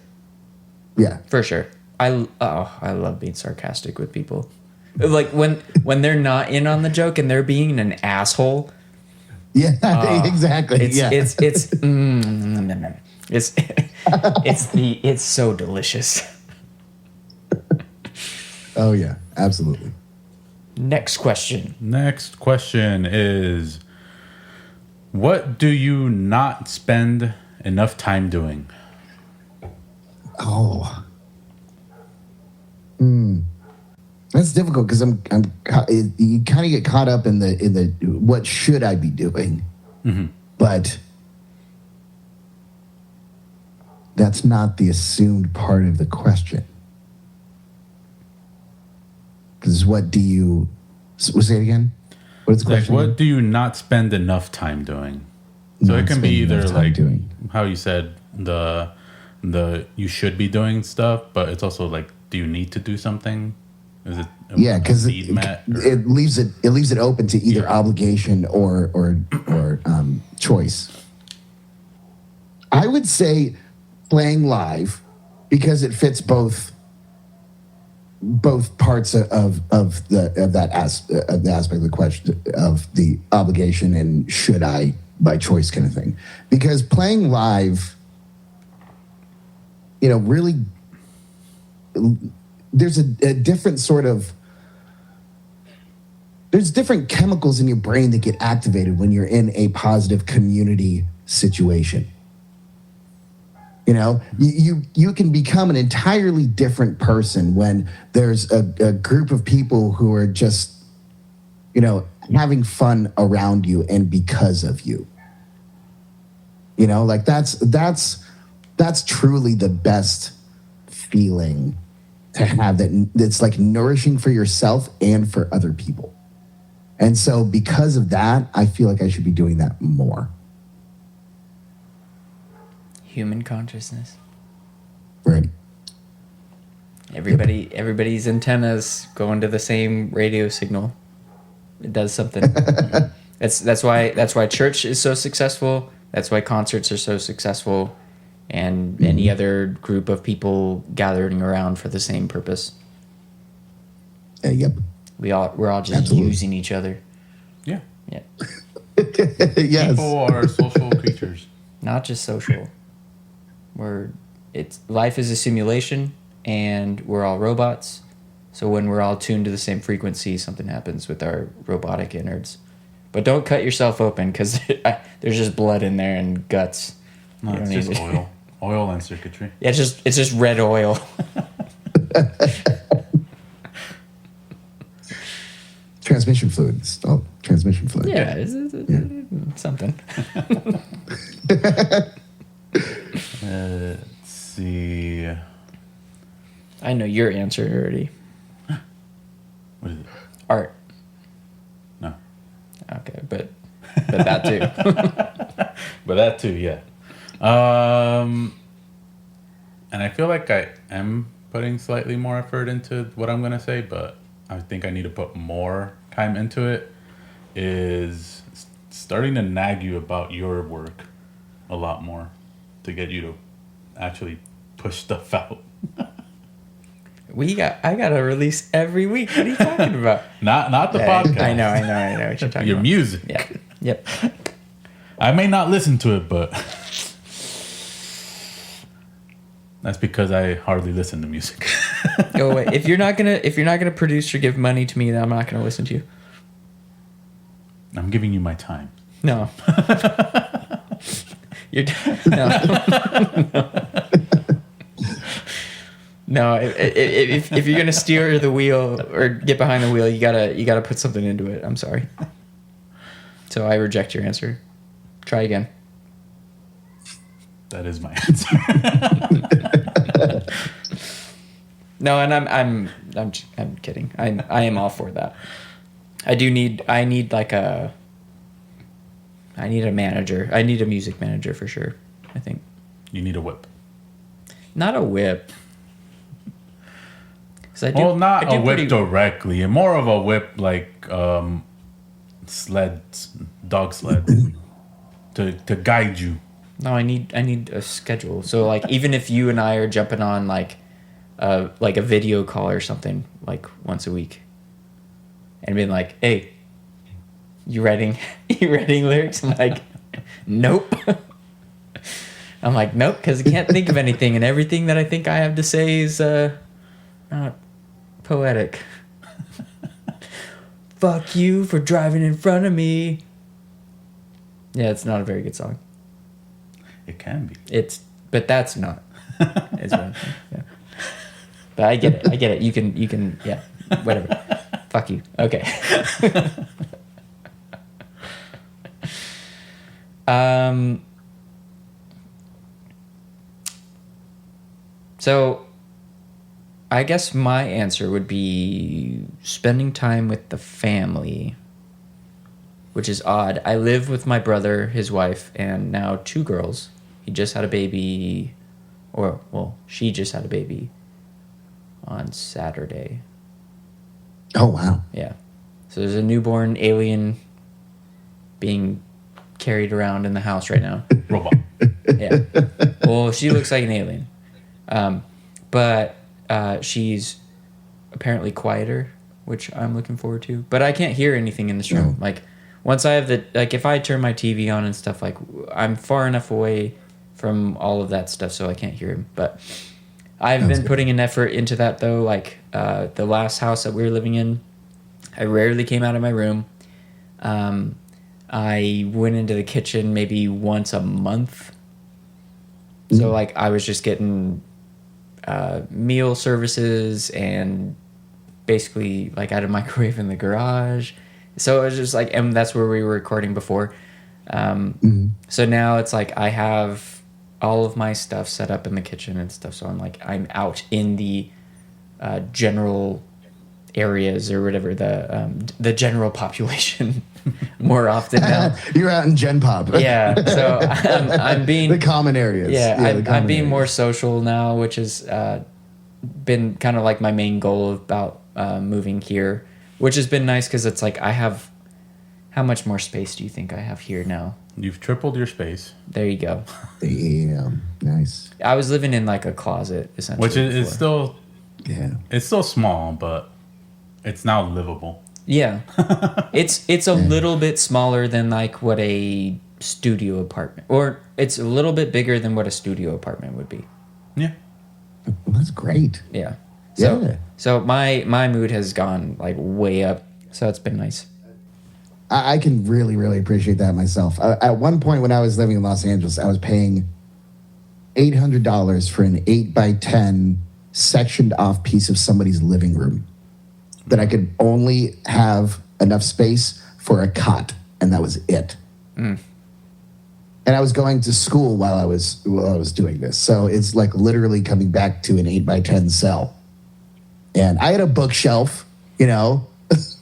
Yeah, for sure. I love being sarcastic with people. Like when they're not in on the joke and they're being an asshole. Yeah, exactly. It's so delicious. Oh yeah, absolutely. Next question. Next question is, what do you not spend enough time doing? Oh. That's difficult because you kind of get caught up in the what should I be doing, but that's not the assumed part of the question. Because what do you say it again? What is the question? Like, what do you not spend enough time doing? So it can be either like how you said the you should be doing stuff, but it's also like, do you need to do something? Is it because it leaves it open to either obligation or choice. I would say playing live, because it fits both parts of the aspect of the question of the obligation and should I by choice kind of thing. Because playing live, really, there's a different sort of, there's different chemicals in your brain that get activated when you're in a positive community situation. You can become an entirely different person when there's a group of people who are just, having fun around you and because of you. Like that's truly the best feeling to have, that's like nourishing for yourself and for other people. And so because of that, I feel like I should be doing that more. Human consciousness. Right. Everybody's antennas go into the same radio signal. It does something. That's why church is so successful. That's why concerts are so successful, and any other group of people gathering around for the same purpose. Yep. We're all just using each other. Yeah. Yeah. Yes. People are social creatures. Not just social. Life is a simulation, and we're all robots. So when we're all tuned to the same frequency, something happens with our robotic innards. But don't cut yourself open, because there's just blood in there and guts. No, it's just oil and circuitry. Yeah, it's just red oil. Transmission fluid. Oh, transmission fluid. Yeah, it's something. Let's see. I know your answer already. What is it? Art. No. Okay, but that too. But that too, yeah. And I feel like I am putting slightly more effort into what I'm going to say, but I think I need to put more time into it, is starting to nag you about your work a lot more to get you to actually push stuff out. I gotta release every week. What are you talking about? Not the podcast. I know what you're talking Your about. music. Yeah. Yep. I may not listen to it, but that's because I hardly listen to music. Go away. If you're not gonna produce or give money to me, then I'm not gonna listen to you. I'm giving you my time. No. No. No, if you're gonna steer the wheel or get behind the wheel, you gotta put something into it. I'm sorry. So I reject your answer. Try again. That is my answer. No, and I'm kidding. I am all for that. I need a manager. I need a music manager for sure, I think. You need a whip. Not a whip. Not a whip directly. More of a whip like dog sled to guide you. No, I need a schedule. So like even if you and I are jumping on like a video call or something like once a week, and being like, "Hey, you writing lyrics?" I'm like, "Nope." I'm like, "Nope," because I can't think of anything, and everything that I think I have to say is not poetic. Fuck you for driving in front of me. Yeah, it's not a very good song. It can be. But that's not. It's yeah. But I get it. You can, yeah, whatever. Fuck you. Okay. So I guess my answer would be spending time with the family, which is odd. I live with my brother, his wife, and now 2 girls. He just had a baby, she just had a baby on Saturday. Oh, wow. Yeah. So there's a newborn alien being carried around in the house right now. Robot. Yeah. Well, she looks like an alien. But she's apparently quieter, which I'm looking forward to. But I can't hear anything in this room. No. Like, once I have if I turn my TV on and stuff, like, I'm far enough away from all of that stuff so I can't hear him. But I've been putting an effort into that, though. Like, the last house that we were living in, I rarely came out of my room. I went into the kitchen maybe once a month. So, like, I was just getting meal services and basically, like, I had a microwave in the garage. So it was just like, and that's where we were recording before. So now it's like I have all of my stuff set up in the kitchen and stuff. So I'm out in the general areas or whatever, the general population more often now. You're out in Gen Pop. Yeah. So I'm being the common areas. Yeah, I'm being more social now, which has been kind of like my main goal about moving here. Which has been nice because it's like how much more space do you think I have here now? You've tripled your space. There you go. Yeah, nice. I was living in like a closet, essentially. Which is before. it's still small, but it's now livable. Yeah. It's a little bit smaller than like what a studio apartment, or it's a little bit bigger than what a studio apartment would be. Yeah. Well, that's great. Yeah. Yeah. So my mood has gone like way up. So it's been nice. I can really, really appreciate that myself. At one point when I was living in Los Angeles, I was paying $800 for an 8x10 sectioned off piece of somebody's living room that I could only have enough space for a cot, and that was it. And I was going to school while I was doing this, so it's like literally coming back to an 8x10 cell. And I had a bookshelf, you know.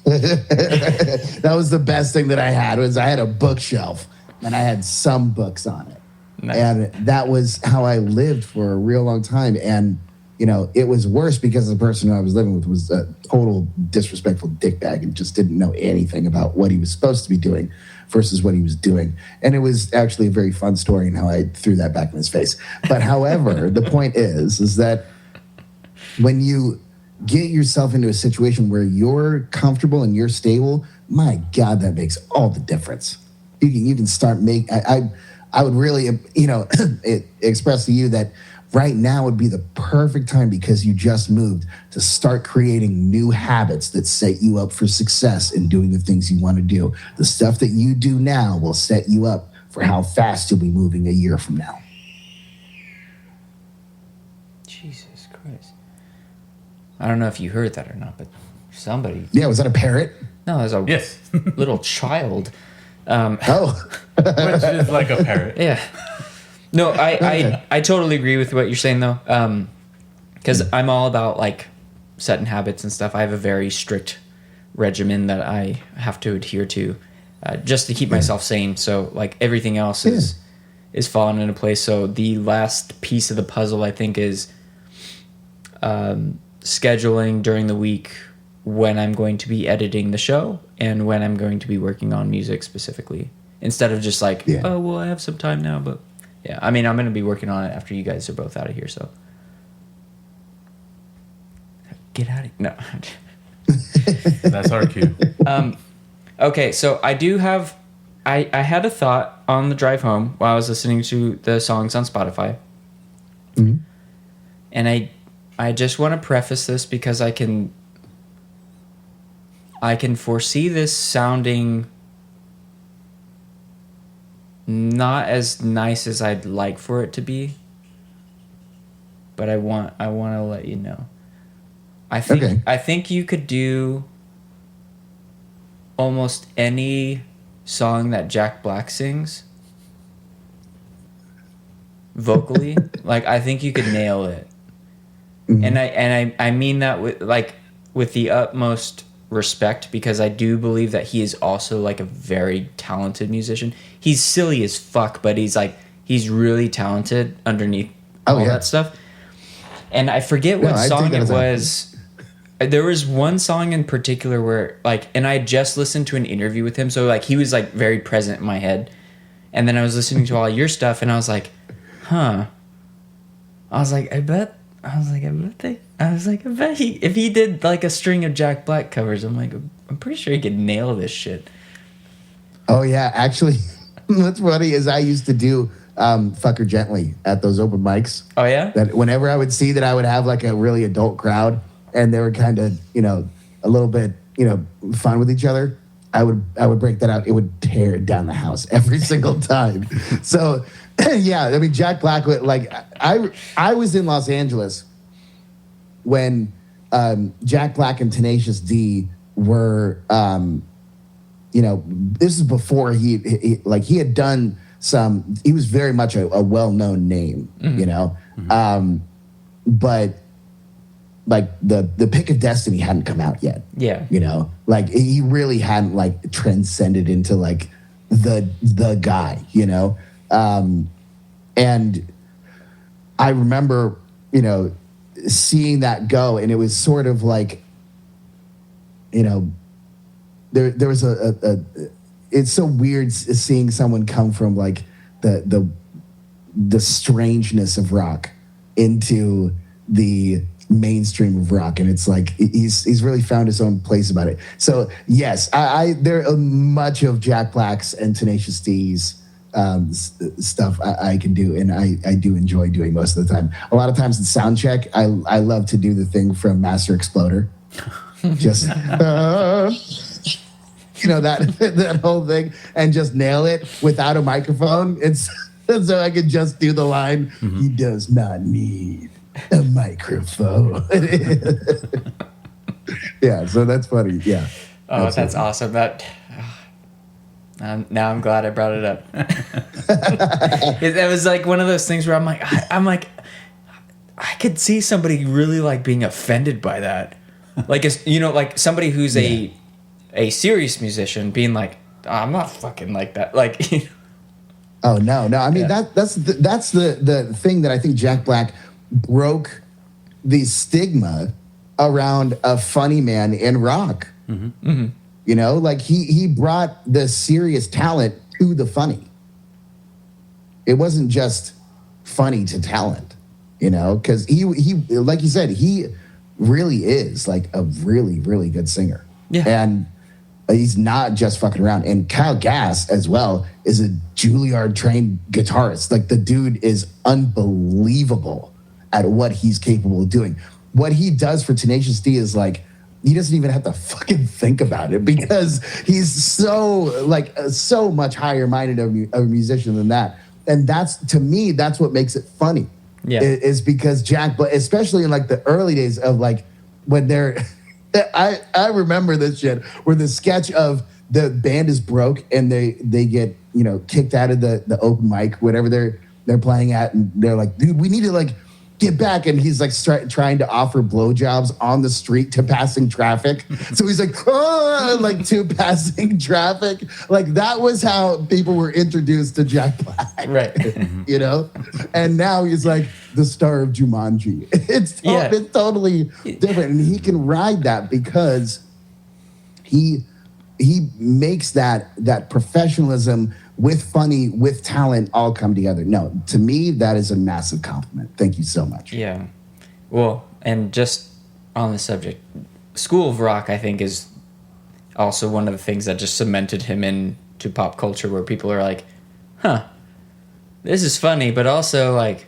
That was the best thing that I had, was I had a bookshelf. and I had some books on it. Nice. And that was how I lived for a real long time. And, you know, it was worse because the person who I was living with was a total disrespectful dickbag and just didn't know anything about what he was supposed to be doing versus what he was doing. And it was actually a very fun story and how I threw that back in his face. But however, the point is that when you get yourself into a situation where you're comfortable and you're stable, my God, that makes all the difference. You can start make. I would really, you know, express to you that right now would be the perfect time because you just moved to start creating new habits that set you up for success in doing the things you want to do. The stuff that you do now will set you up for how fast you'll be moving a year from now. Jesus Christ. I don't know if you heard that or not, but somebody... Yeah, was that a parrot? No, it was a Yes. little child. Oh. Which is like a parrot. Yeah. No, I totally agree with what you're saying, though. Because I'm all about, like, setting habits and stuff. I have a very strict regimen that I have to adhere to just to keep myself sane. So, like, everything else is falling into place. So the last piece of the puzzle, I think, is scheduling during the week when I'm going to be editing the show and when I'm going to be working on music specifically. Instead of just like, oh, well, I have some time now, but yeah, I mean, I'm going to be working on it after you guys are both out of here, so. Get out of here. No. That's our cue. Okay, so I do have, I had a thought on the drive home while I was listening to the songs on Spotify. Mm-hmm. And I just want to preface this because I can foresee this sounding not as nice as I'd like for it to be, but I want to let you know. I think you could do almost any song that Jack Black sings vocally. Like, I think you could nail it. Mm-hmm. And I mean that with the utmost respect, because I do believe that he is also like a very talented musician. He's silly as fuck, but he's really talented underneath all that stuff. And I forget what song it was. There was one song in particular where and I just listened to an interview with him, so he was very present in my head. And then I was listening to all your stuff and I was like, huh. I bet if he did a string of Jack Black covers, I'm pretty sure he could nail this shit. Oh yeah, actually, what's funny is I used to do "Fuck Her Gently" at those open mics. Oh yeah. That whenever I would see that I would have a really adult crowd and they were kind of a little bit fun with each other, I would break that out. It would tear down the house every single time. So yeah, I mean Jack Black would I was in Los Angeles when Jack Black and Tenacious D were, this is before he had done some. He was very much a well-known name, mm-hmm. But the Pick of Destiny hadn't come out yet. Yeah, he really hadn't transcended into the guy, and I remember seeing that go, and it was sort of there was a it's so weird seeing someone come from the strangeness of rock into the mainstream of rock, and it's he's really found his own place about it. So yes, I there much of Jack Black's and Tenacious D's stuff I can do, and I do enjoy doing most of the time. A lot of times in sound check, I love to do the thing from Master Exploder, just that whole thing, and just nail it without a microphone. It's so I can just do the line. Mm-hmm. He does not need a microphone. Yeah, so that's funny. Yeah. Oh, that's awesome. Now I'm glad I brought it up. It was one of those things where I could see somebody really being offended by that. Somebody who's a serious musician being I'm not fucking like that. Oh no. I mean that's the thing that I think Jack Black broke the stigma around a funny man in rock. Mm-hmm. Mm-hmm. You know, like he brought the serious talent to the funny. It wasn't just funny to talent, you know, because he like you said, he really is like a really, really good singer. Yeah. And he's not just fucking around. And Kyle Gass as well is a Juilliard trained guitarist. Like the dude is unbelievable at what he's capable of doing. What he does for Tenacious D is like, he doesn't even have to fucking think about it because he's so much higher minded of a musician than that. And that's, to me, that's what makes it funny. Yeah. Is because Jack Black, especially in like the early days of like when they're, I remember this shit where the sketch of the band is broke and they get, you know, kicked out of the open mic, whatever they're playing at, and they're like, dude, we need to like get back. And he's like trying to offer blowjobs on the street to passing traffic. So he's like, oh, like to passing traffic. Like that was how people were introduced to Jack Black. Right. You know? And now he's like the star of Jumanji. It's totally different. And he can ride that because he makes that professionalism with funny, with talent, all come together. No, to me, that is a massive compliment. Thank you so much. Yeah. Well, and just on the subject, School of Rock, I think, is also one of the things that just cemented him into pop culture, where people are like, huh, this is funny, but also like,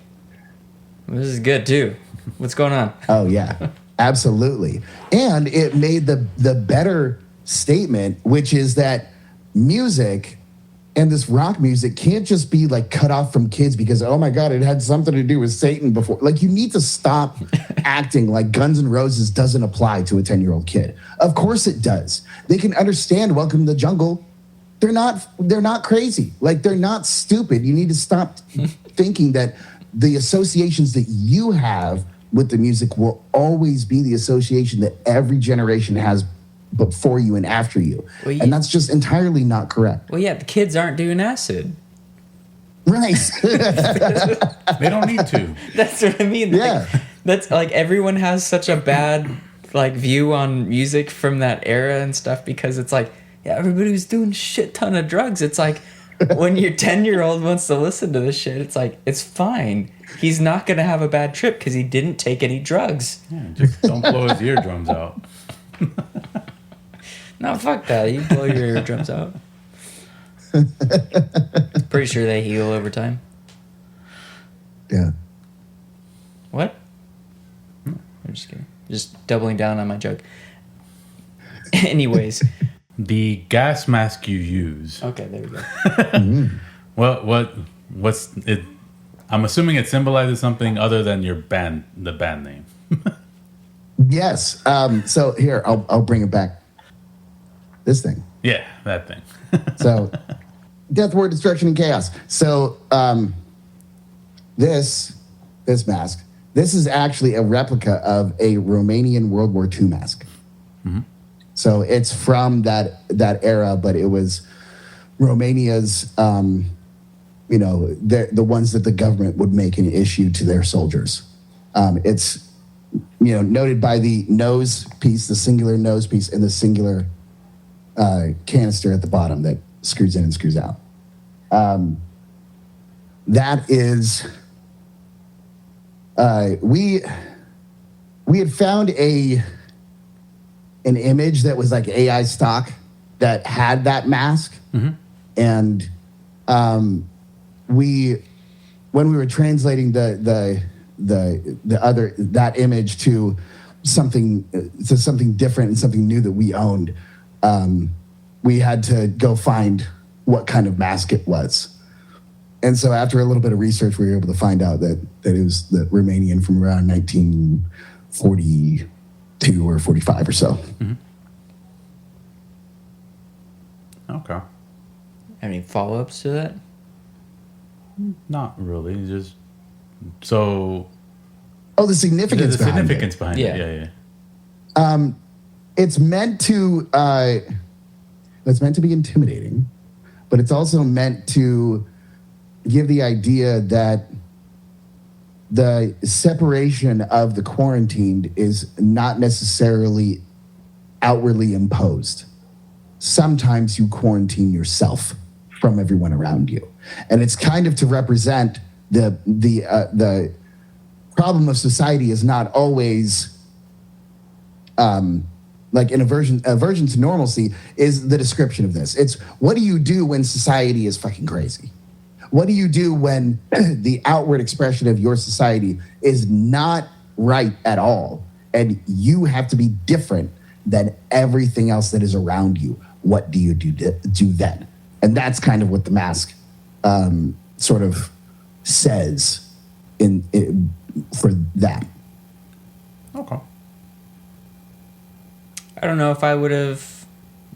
this is good too. What's going on? Oh, yeah, absolutely. And it made the better statement, which is that music and this rock music can't just be like cut off from kids because, oh my God, it had something to do with Satan before. Like, you need to stop acting like Guns N' Roses doesn't apply to a 10-year-old kid. Of course it does. They can understand Welcome to the Jungle. They're not crazy. Like, they're not stupid. You need to stop thinking that the associations that you have with the music will always be the association that every generation has before you and after you. Well, and that's just entirely not correct. Well, yeah, the kids aren't doing acid. Right. They don't need to. That's what I mean. Yeah. Like, that's like everyone has such a bad like view on music from that era and stuff because it's like, yeah, everybody was doing shit ton of drugs. It's like when your 10-year-old wants to listen to this shit, it's like, it's fine. He's not going to have a bad trip because he didn't take any drugs. Yeah, just don't blow his eardrums out. No, fuck that. You blow your eardrums out. Pretty sure they heal over time. Yeah. What? I'm just kidding. Just doubling down on my joke. Anyways. The gas mask you use. Okay, there we go. What's it? I'm assuming it symbolizes something other than the band name. Yes. So here, I'll bring it back. This thing. Yeah, that thing. So, death, war, destruction, and chaos. So, this mask, this is actually a replica of a Romanian World War II mask. Mm-hmm. So it's from that era, but it was Romania's, the ones that the government would make an issue to their soldiers. It's, noted by the nose piece, the singular nose piece, and the singular canister at the bottom that screws in and screws out. That is, we had found an image that was like AI stock that had that mask, mm-hmm. And when we were translating that image to something different and something new that we owned, we had to go find what kind of mask it was. And so after a little bit of research, we were able to find out that it was the Romanian from around 1942 or 45 or so. Mm-hmm. Okay. Any follow-ups to that? Not really. Just so. Oh, the significance. The significance behind it. Yeah. It's meant to. It's meant to be intimidating, but it's also meant to give the idea that the separation of the quarantined is not necessarily outwardly imposed. Sometimes you quarantine yourself from everyone around you, and it's kind of to represent the problem of society is not always like an aversion to normalcy is the description of this. It's what do you do when society is fucking crazy? What do you do when the outward expression of your society is not right at all, and you have to be different than everything else that is around you? What do you do then? And that's kind of what the mask sort of says for that. Okay. I don't know if I would have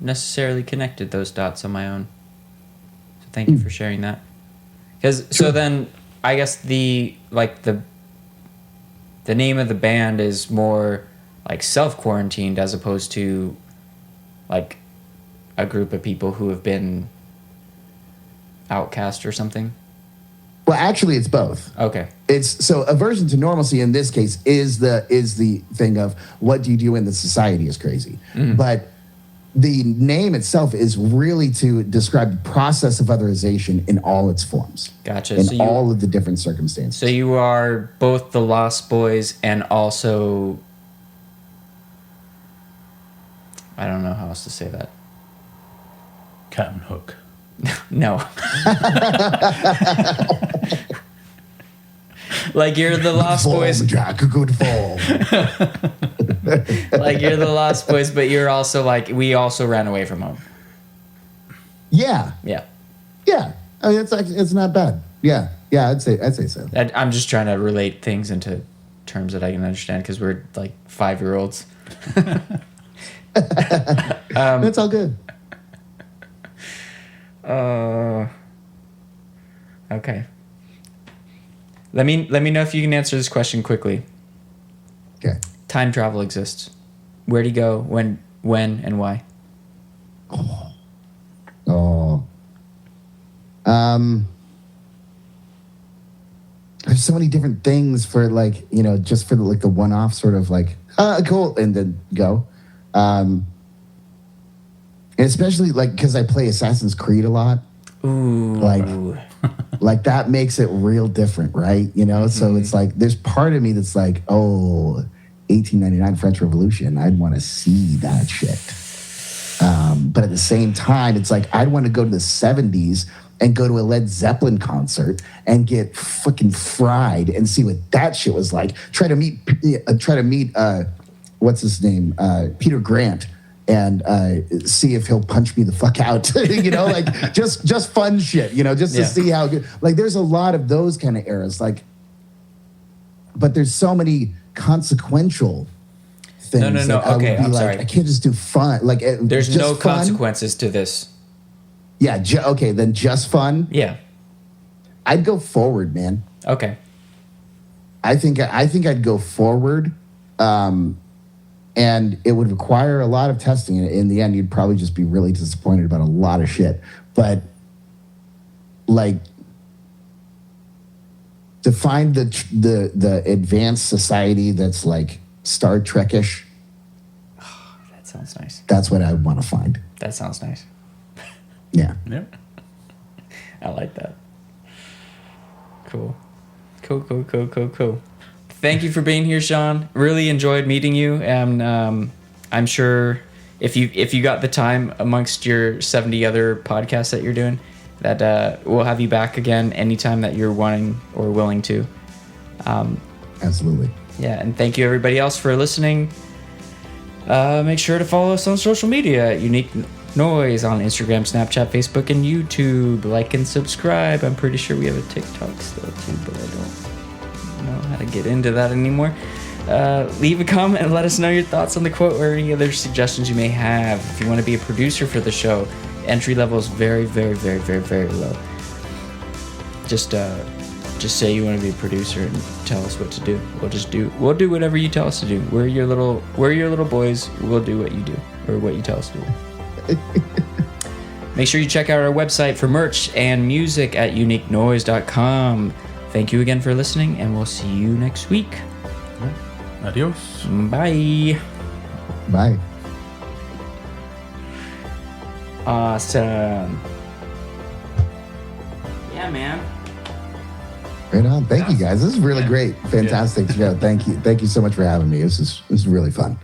necessarily connected those dots on my own. So thank you for sharing that. Because so then I guess the name of the band is more like self-quarantined as opposed to like a group of people who have been outcast or something. Well, actually, it's both. Okay. It's so aversion to normalcy in this case is the thing of what do you do when the society is crazy, but the name itself is really to describe the process of otherization in all its forms. Gotcha. In all of the different circumstances. So you are both the Lost Boys and also, I don't know how else to say that. Captain Hook. No. Like you're the Lost Boys. Jack, a good fall. Like you're the Lost Boys, but you're also like, we also ran away from home. Yeah. Yeah. Yeah. I mean, it's not bad. Yeah. Yeah, I'd say so. I'm just trying to relate things into terms that I can understand because we're like 5-year-olds. That's all good. Okay. Let me know if you can answer this question quickly. Okay. Time travel exists. Where'd he go? When, and why? There's so many different things for like, just for the one-off sort of like, cool, and then go. And especially like because I play Assassin's Creed a lot. Ooh. Like that makes it real different, right? So it's like there's part of me that's like, 1899 French Revolution, I'd want to see that shit. But at the same time, it's like I'd want to go to the 70s and go to a Led Zeppelin concert and get fucking fried and see what that shit was like. Try to meet what's his name, Peter Grant, and see if he'll punch me the fuck out. Like just fun shit. Just to see how good. Like there's a lot of those kind of eras. Like, but there's so many consequential things. No. Okay, I'm sorry. I can't just do fun. Like there's just no fun. consequences to this. Yeah. Okay. Then just fun. Yeah. I'd go forward, man. Okay. I think I'd go forward, and it would require a lot of testing. In the end, you'd probably just be really disappointed about a lot of shit. But like, to find the advanced society that's like Star Trek-ish. Oh, that sounds nice. That's what I want to find. That sounds nice. Yeah. Yep. I like that. Cool. Thank you for being here, Shawn. Really enjoyed meeting you, and I'm sure if you got the time amongst your 70 other podcasts that you're doing, that we'll have you back again anytime that you're wanting or willing to. Absolutely. Yeah, and thank you everybody else for listening. Make sure to follow us on social media at Unique Noise on Instagram, Snapchat, Facebook, and YouTube. Like and subscribe. I'm pretty sure we have a TikTok still too, but I don't know how to get into that anymore. Leave a comment and let us know your thoughts on the quote or any other suggestions you may have. If you want to be a producer for the show, entry level is very, very, very, very, very low. Just say you want to be a producer and tell us what to do. We'll do whatever you tell us to do. We're your little boys. We'll do what you do or what you tell us to do. Make sure you check out our website for merch and music at uniquenoise.com. Thank you again for listening, and we'll see you next week. Adios. Bye. Bye. Awesome. Yeah, man. Right on. Thank you guys. This is really great. Fantastic show. Thank you. Thank you so much for having me. This is really fun.